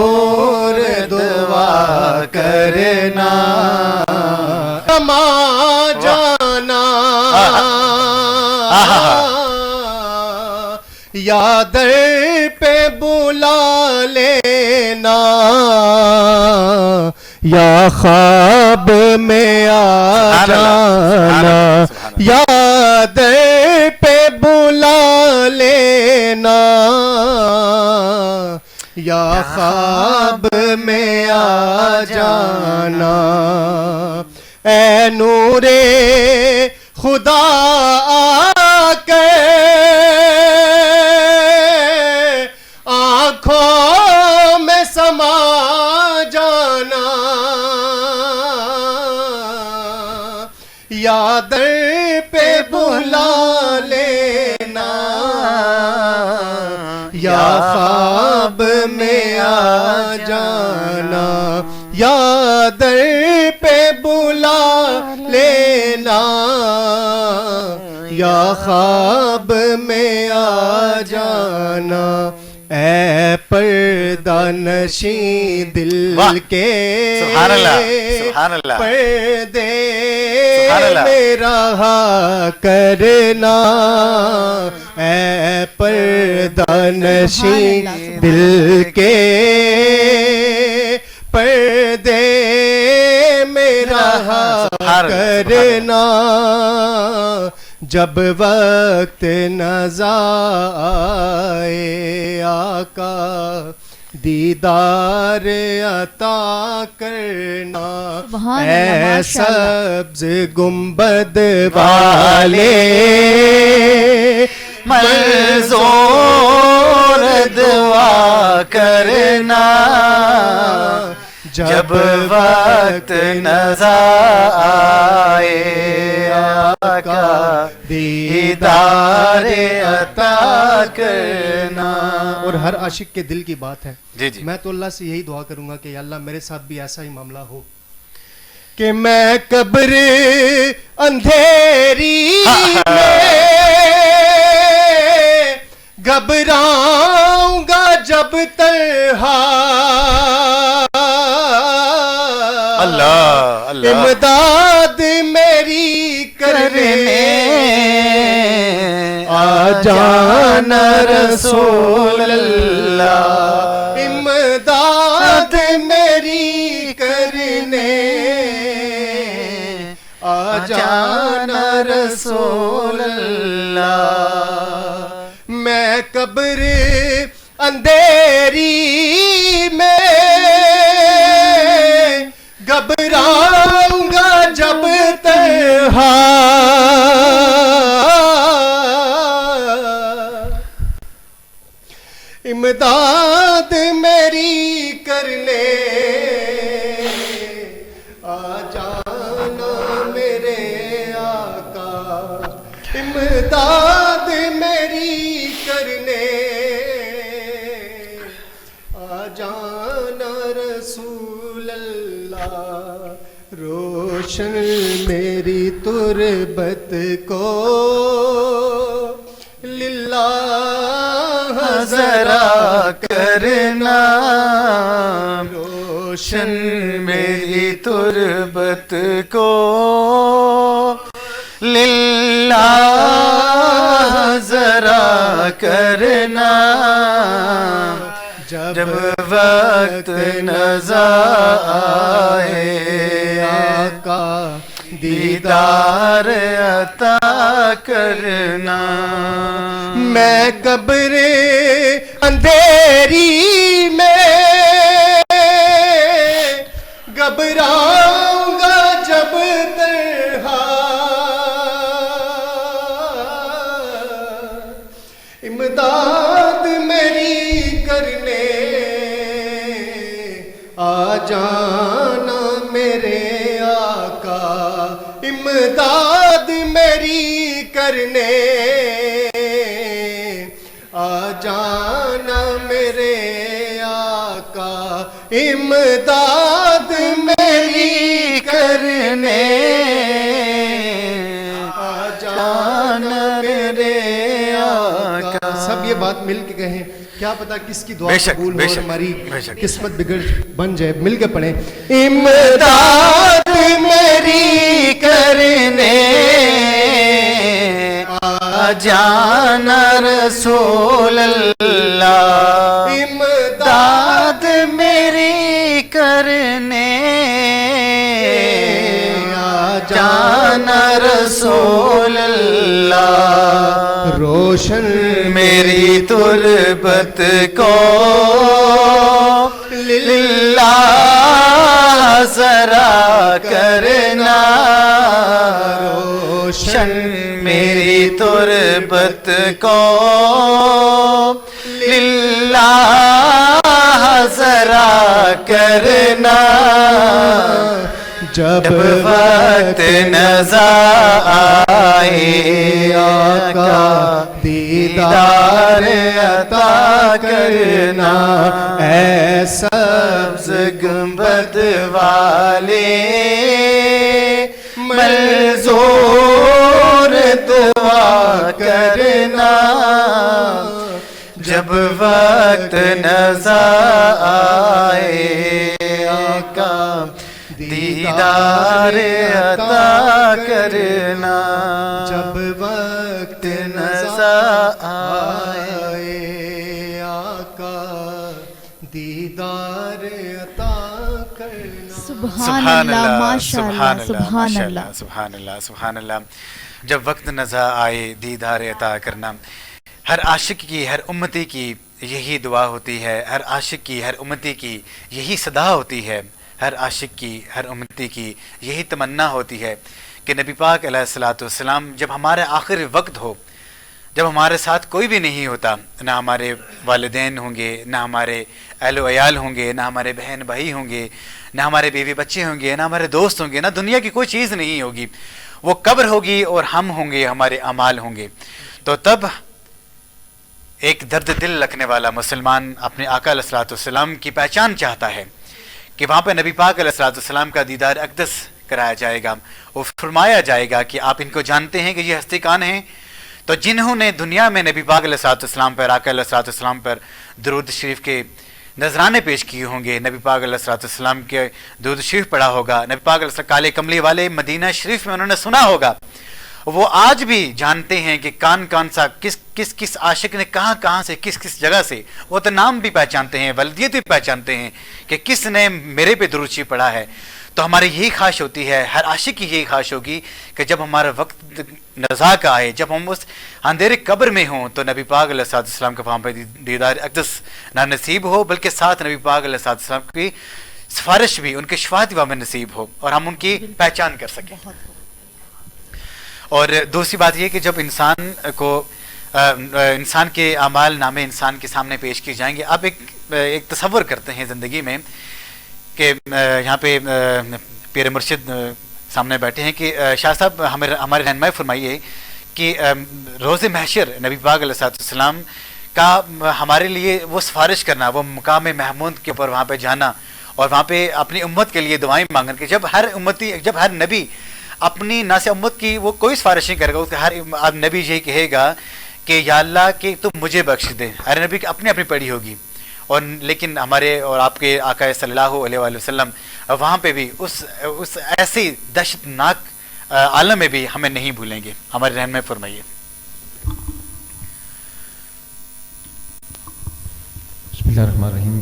F: دعا کرنا اما جانا یا در پہ بلا لینا یا خواب میں آ جانا یا در پہ بلا لینا یا خواب میں آ جانا. اے نور خدا آ کے آنکھوں میں سما جانا یا در پہ بلا لینا یا خواب میں آ جانا یا در پہ بلا لینا یا خواب میں آ جانا. اے پردہ نشین دل کے
A: سبحان اللہ سبحان اللہ
F: پردے میں رہا کرنا. اے پردہ نشین دل کے پردے میں رہا کرنا. جب وقت نظر آئے آقا دیدار عطا کرنا. اے سبز گنبد والے
A: منظور دعا کرنا جب وقت نظر آئے آقا دیدار عطا کرنا.
F: اور ہر عاشق کے دل کی بات ہے.
A: جی جی
F: میں تو اللہ سے یہی دعا کروں گا کہ یا اللہ میرے ساتھ بھی ایسا ہی معاملہ ہو کہ میں قبر اندھیری میں گھبراؤں گا جب تنہا.
A: اللہ اللہ
F: امداد میری کرنے آ جانا رسول اللہ. امداد میری کرنے آ جانا رسول اللہ. میں قبر اندھیری میں گھبراؤں گا جب تنہا. امداد میری کرنے آ جانا میرے آقا. امداد میری کرنے آ جانا رسول اللہ. روشن میری تربت کو للہ ذرا کرنا. روشن
A: میری تربت کو للہ ذرا کرنا جب وقت نظر آئے
F: آقا
A: دیدار عطا کرنا.
F: میں قبر اندھیری میں گھبراؤں گا جب تنہا، امداد میری کرنے آ جانا میرے آقا، امداد میری کرنے آ جانا میرے آقا، امداد میری کرنے آ جانا میرے آقا. سب یہ بات مل کے کہیں، کیا پتا کس کی دعا قبول ہو اور ہماری قسمت بگڑ بن جائے. مل کے پڑھیں. امداد میری کرنے آ جانا رسول اللہ، امداد میری کرنے آ جانا رسول اللہ. روشن میری تربت کو للہ ذرا کرنا، روشن میری تربت کو للہ ذرا کرنا. جب وقت نظر آئے آقا دیدار عطا کرنا، اے سبز گنبد والے منظور دعا کرنا. جب وقت نظر آئے آقا دیدار عطا کرنا، جب وقت نظر آئے آقا دیدار عطا کرنا.
B: سبحان اللہ، ماشاء اللہ، سبحان اللہ،
A: سبحان اللہ، سبحان اللہ. جب وقت نظر آئے دیدار عطا کرنا. ہر عاشق کی، ہر امتی کی یہی دعا ہوتی ہے، ہر عاشق کی، ہر امتی کی یہی صدا ہوتی ہے، ہر عاشق کی، ہر امتی کی یہی تمنا ہوتی ہے کہ نبی پاک علیہ الصلوۃ والسلام جب ہمارے آخری وقت ہو، جب ہمارے ساتھ کوئی بھی نہیں ہوتا، نہ ہمارے والدین ہوں گے، نہ ہمارے اہل و عیال ہوں گے، نہ ہمارے بہن بھائی ہوں گے، نہ ہمارے بیوی بچے ہوں گے، نہ ہمارے دوست ہوں گے، نہ دنیا کی کوئی چیز نہیں ہوگی، وہ قبر ہوگی اور ہم ہوں گے، ہمارے اعمال ہوں گے. تو تب ایک درد دل رکھنے والا مسلمان اپنے آقا علیہ الصلوۃ والسلام کی پہچان چاہتا ہے کہ وہاں پہ نبی پاک علیہ الصلوۃ والسلام کا دیدار اقدس کرایا جائے گا اور فرمایا جائے گا کہ آپ ان کو جانتے ہیں کہ یہ ہستی کون ہیں؟ تو جنہوں نے دنیا میں نبی پاک علیہ الصلوۃ والسلام پر، آقا علیہ الصلوۃ والسلام پر درود شریف کے نذرانے پیش کیے ہوں گے، نبی پاک علیہ الصلوۃ والسلام کے درود شریف پڑھا ہوگا، نبی پاک علیہ السلام کالے کملی والے مدینہ شریف میں انہوں نے سنا ہوگا، وہ آج بھی جانتے ہیں کہ کون سا کس عاشق نے کہاں سے کس جگہ سے، وہ تو نام بھی پہچانتے ہیں، والدیت بھی پہچانتے ہیں کہ کس نے میرے پہ درود شریف پڑھا ہے. تو ہماری یہی خواہش ہوتی ہے، ہر عاشق کی یہی خواہش ہوگی کہ جب ہمارا وقت نزا کا آئے، جب ہم اس اندھیرے قبر میں ہوں تو نبی پاک علیہ السلام کے وہاں پہ دیدار اقدس نہ نصیب ہو، بلکہ ساتھ نبی پاک علیہ السلام کی سفارش بھی، ان کے شفاعت بھی ہمیں نصیب ہو اور ہم ان کی پہچان کر سکیں. اور دوسری بات یہ کہ جب انسان کے اعمال نامے انسان کے سامنے پیش کیے جائیں گے. آپ ایک تصور کرتے ہیں زندگی میں کہ یہاں پہ پیر مرشد سامنے بیٹھے ہیں کہ شاہ صاحب ہمارے رہنمائی فرمائیے کہ روز محشر نبی پاک علیہ السلام کا ہمارے لیے وہ سفارش کرنا، وہ مقام محمود کے اوپر وہاں پہ جانا اور وہاں پہ اپنی امت کے لیے دعائیں مانگن کہ جب ہر نبی اپنی نہ سے امت کی وہ کوئی سفارش نہیں کرے گا، اس کا ہر نبی یہی کہے گا کہ یا اللہ کہ تم مجھے بخش دے. ہر نبی کی اپنی پڑھی ہوگی، اور لیکن ہمارے اور آپ کے آقا صلی اللہ علیہ وآلہ وسلم وہاں پہ بھی اس ایسی دہشت ناک عالم میں بھی ہمیں نہیں بھولیں گے. ہمارے رہنمائی فرمائیے.
C: بسم اللہ الرحمن الرحیم.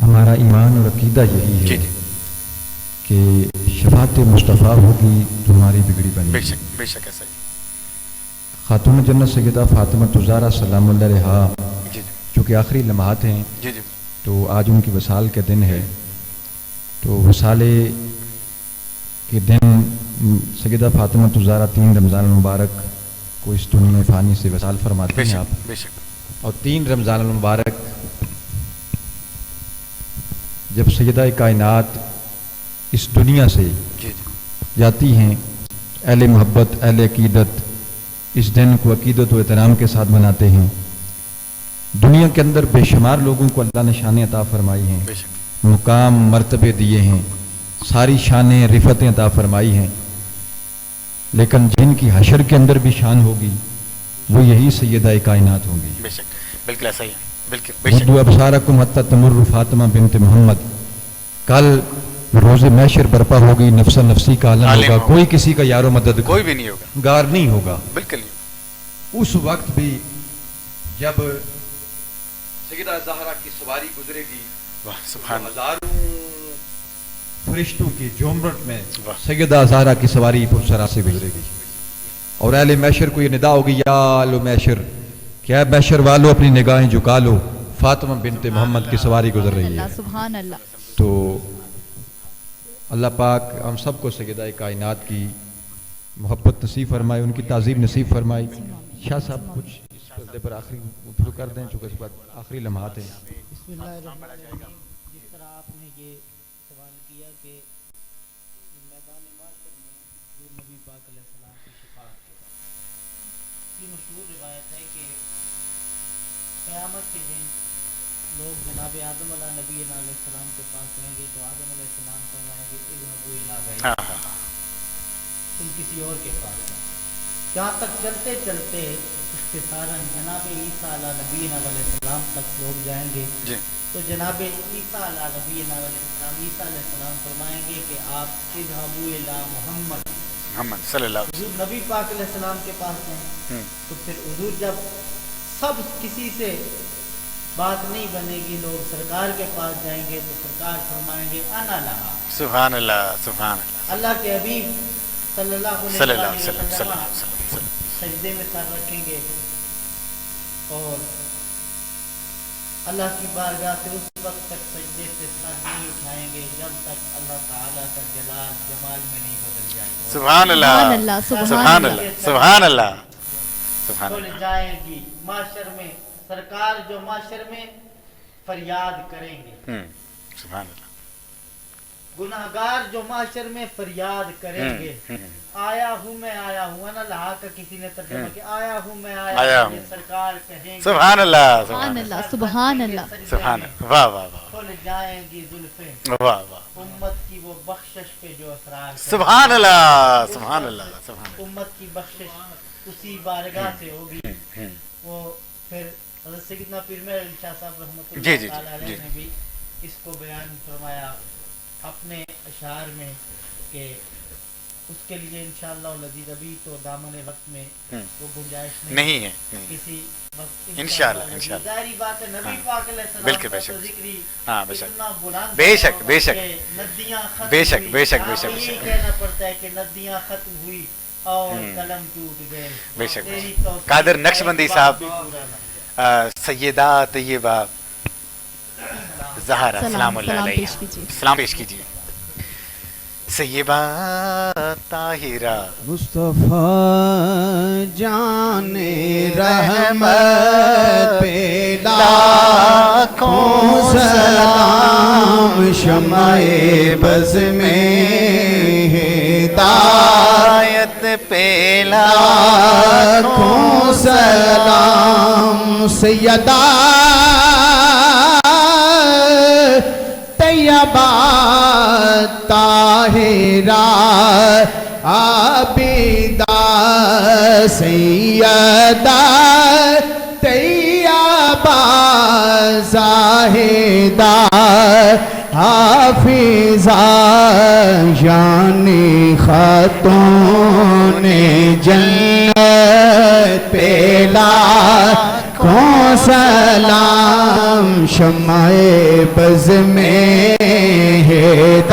C: ہمارا ایمان اور عقیدہ یہی ہے کہ شفاعت مصطفیٰ ہوگی تو ہماری بگڑی بنے
A: بے
C: گی۔
A: شک بے شک ایسا ہی
C: خاتون جنت سیدہ فاطمہ الزہرا سلام اللہ علیہا
A: جی
C: چونکہ آخری لمحات ہیں
A: جی جی
C: تو آج ان کی وصال کے دن ہے، تو وصالے کے دن سیدہ فاطمہ الزہرا 3 رمضان المبارک کو اس دنیا فانی سے وصال فرماتے
A: بے
C: ہیں
A: شک
C: آپ،
A: بے شک
C: اور 3 رمضان المبارک جب سیدہ کائنات اس دنیا سے
A: جی جی
C: جاتی ہیں، اہل محبت اہل عقیدت اس دن کو عقیدت و احترام کے ساتھ مناتے ہیں۔ دنیا کے اندر بے شمار لوگوں کو اللہ نے شانیں عطا فرمائی ہیں،
A: بے شک
C: مقام مرتبے دیے ہیں، ساری شانیں رفتیں عطا فرمائی ہیں، لیکن جن کی حشر کے اندر بھی شان ہوگی وہ یہی سیدہ کائنات ہوں گی۔
A: بے شک بالکل ایسا ہی ہے بالکل بے شک
C: بدو ابصارکم حتی تمر فاطمہ بنت محمد، کل روز محشر برپا ہوگی، نفس نفسی کا عالم
A: عالم
C: ہوگا،
A: ہوگا۔
C: کوئی کسی کا یار و مدد
A: کوئی بھی نہیں ہوگا
C: گار نہیں ہوگا۔
A: بالکل نہیں
C: اس وقت بھی جب سیدہ زہرا کی سواری گزرے گی،
A: واہ سبحان اللہ
C: ہزاروں فرشتوں کی جمرٹ میں
A: واہ
C: سیدہ زہرا کی سواری پرسرا سے گزرے گی، اور اہل محشر کو یہ ندا ہوگی، یا اہل محشر، کیا محشر والو اپنی نگاہیں جھکا لو، فاطمہ بنت محمد کی سواری گزر رہی ہے۔
B: سبحان اللہ۔
C: تو اللہ پاک ہم سب کو سیدہ کائنات کی محبت نصیب فرمائے، ان کی تعظیم نصیب فرمائے۔ شاہ صاحب کچھ اس پردے پر آخری گفتگو کر دیں چونکہ اس کے بعد آخری لمحات ہیں۔
G: بسم اللہ الرحمن الرحیم۔ جس طرح آپ نے یہ سوال کیا کہ میدان معاشر میں حضور نبی پاک علیہ السلام کی شفاعت کے بعد، یہ مشہور روایت ہے کہ قیامت کے دن لوگ جناب آدم علیہ نبی علیہ السلام کے پاس جائیں گے تو آدم علیہ السلام فرمائیں گے اذهبوا الی غیرکم،
A: ہاں ہاں ہاں
G: تم کسی اور کے پاس جاؤ، جہاں تک چلتے چلتے اختصاراً جناب عیسیٰ علیہ نبی علیہ السلام تک لوگ جائیں گے
A: جی
G: تو جناب عیسیٰ علیہ نبی علیہ السلام عیسیٰ علیہ السلام فرمائیں گے کہ آپ اذهبوا الی محمد،
A: محمد صلی اللہ علیہ
G: حضور نبی پاک علیہ السلام کے پاس جائیں،
A: وسلم
G: تو پھر حضور جب سب کسی سے بات نہیں بنے گی، لوگ سرکار کے پاس جائیں گے تو سرکار فرمائیں گے انا لہا،
A: سبحان اللہ سبحان اللہ
G: اللہ کے حبیب صلی اللہ
A: صلی
G: علیہ
A: اللہ علیہ وسلم صلی اللہ
G: وسلم
A: علیہ وسلم
G: سجدے میں سر رکھیں گے اور اللہ کی بارگاہ سے اس وقت تک سجدے سے سر نہیں اٹھائیں گے جب تک اللہ تعالیٰ کا جلال جمال میں نہیں بدل جائے گا۔
A: سبحان اللہ سبحان اللہ سبحان اللہ سبحان
G: کھل
A: اللہ
G: جائے گی معاشر میں، سرکار جو معاشر میں فریاد کریں گے،
A: سبحان اللہ
G: گناہگار جو معاشر میں فریاد کریں گے، آیا ہوں میں آیا ہوں، انا لہا کا کسی نے ترجمہ کہ آیا ہوں میں
A: آیا
G: آیا
A: ہوں۔
G: ہوں، سرکار کہیں گے
A: سبحان اللہ
B: سبحان اللہ سبحان اللہ
A: سبحان اللہ واہ واہ واہ
G: کھل جائیں گی زلفیں
A: واہ واہ
G: امت کی وہ بخشش پہ جو اسرار کریں۔
A: سبحان اللہ سبحان اللہ سبحان اللہ
G: امت کی بخشش اسی بارگاہ سے ہوگی، وہ پھر حضرت سیدنا پیر مہر علی شاہ صاحب رحمۃ
A: جی جی
G: اللہ تعالی علیہ
A: جی
G: نے بھی اس کو بیان فرمایا اپنے اشعار میں کہ اس کے لیے انشاءاللہ العزیز ابھی تو دامن وقت میں وہ گنجائش
A: نہیں ہے نہیں
G: کسی وقت
A: انشاءاللہ انشاءاللہ
G: ظاہری بات ہے نبی پاک علیہ السلام
A: بالکل بے
G: کا تو
A: شک
G: ذکری
A: ہاں بے شک
G: اتنا بلند
A: بے شک بے شک
G: کہ ندیاں ختم
A: بے شک
G: ہوئی،
A: بے شک بے
G: یہاں
A: شک
G: پہ
A: بے
G: یہ
A: شک
G: کہنا پڑتا ہے کہ ندیاں ختم ہوئی اور قلم ٹوٹ گئے،
A: بے شک
G: تیری توفیق
A: قادر
G: کا
A: نقشبندی
G: ایک
A: صاحب
G: بات بھی پورا نہ۔
A: سیدہ طیبہ زہرا
B: سلام
A: سلام اللہ
B: سلام
A: علیہ
B: پیش کیجیے۔
A: سلام پیش کیجیے سیبہ طاہرہ
E: مصطفیٰ جان رحمت پہ لاکھوں سلام، شمع بز میں ہدایت
A: پہ
E: لاکھوں سلام، سیدہ طیبہ طاہرہ عابدہ سیدہ طیبہ زاہدہ حافظہ یعنی خاتون جنت پہ لاکھوں سلام، شمع بز میں ہدایت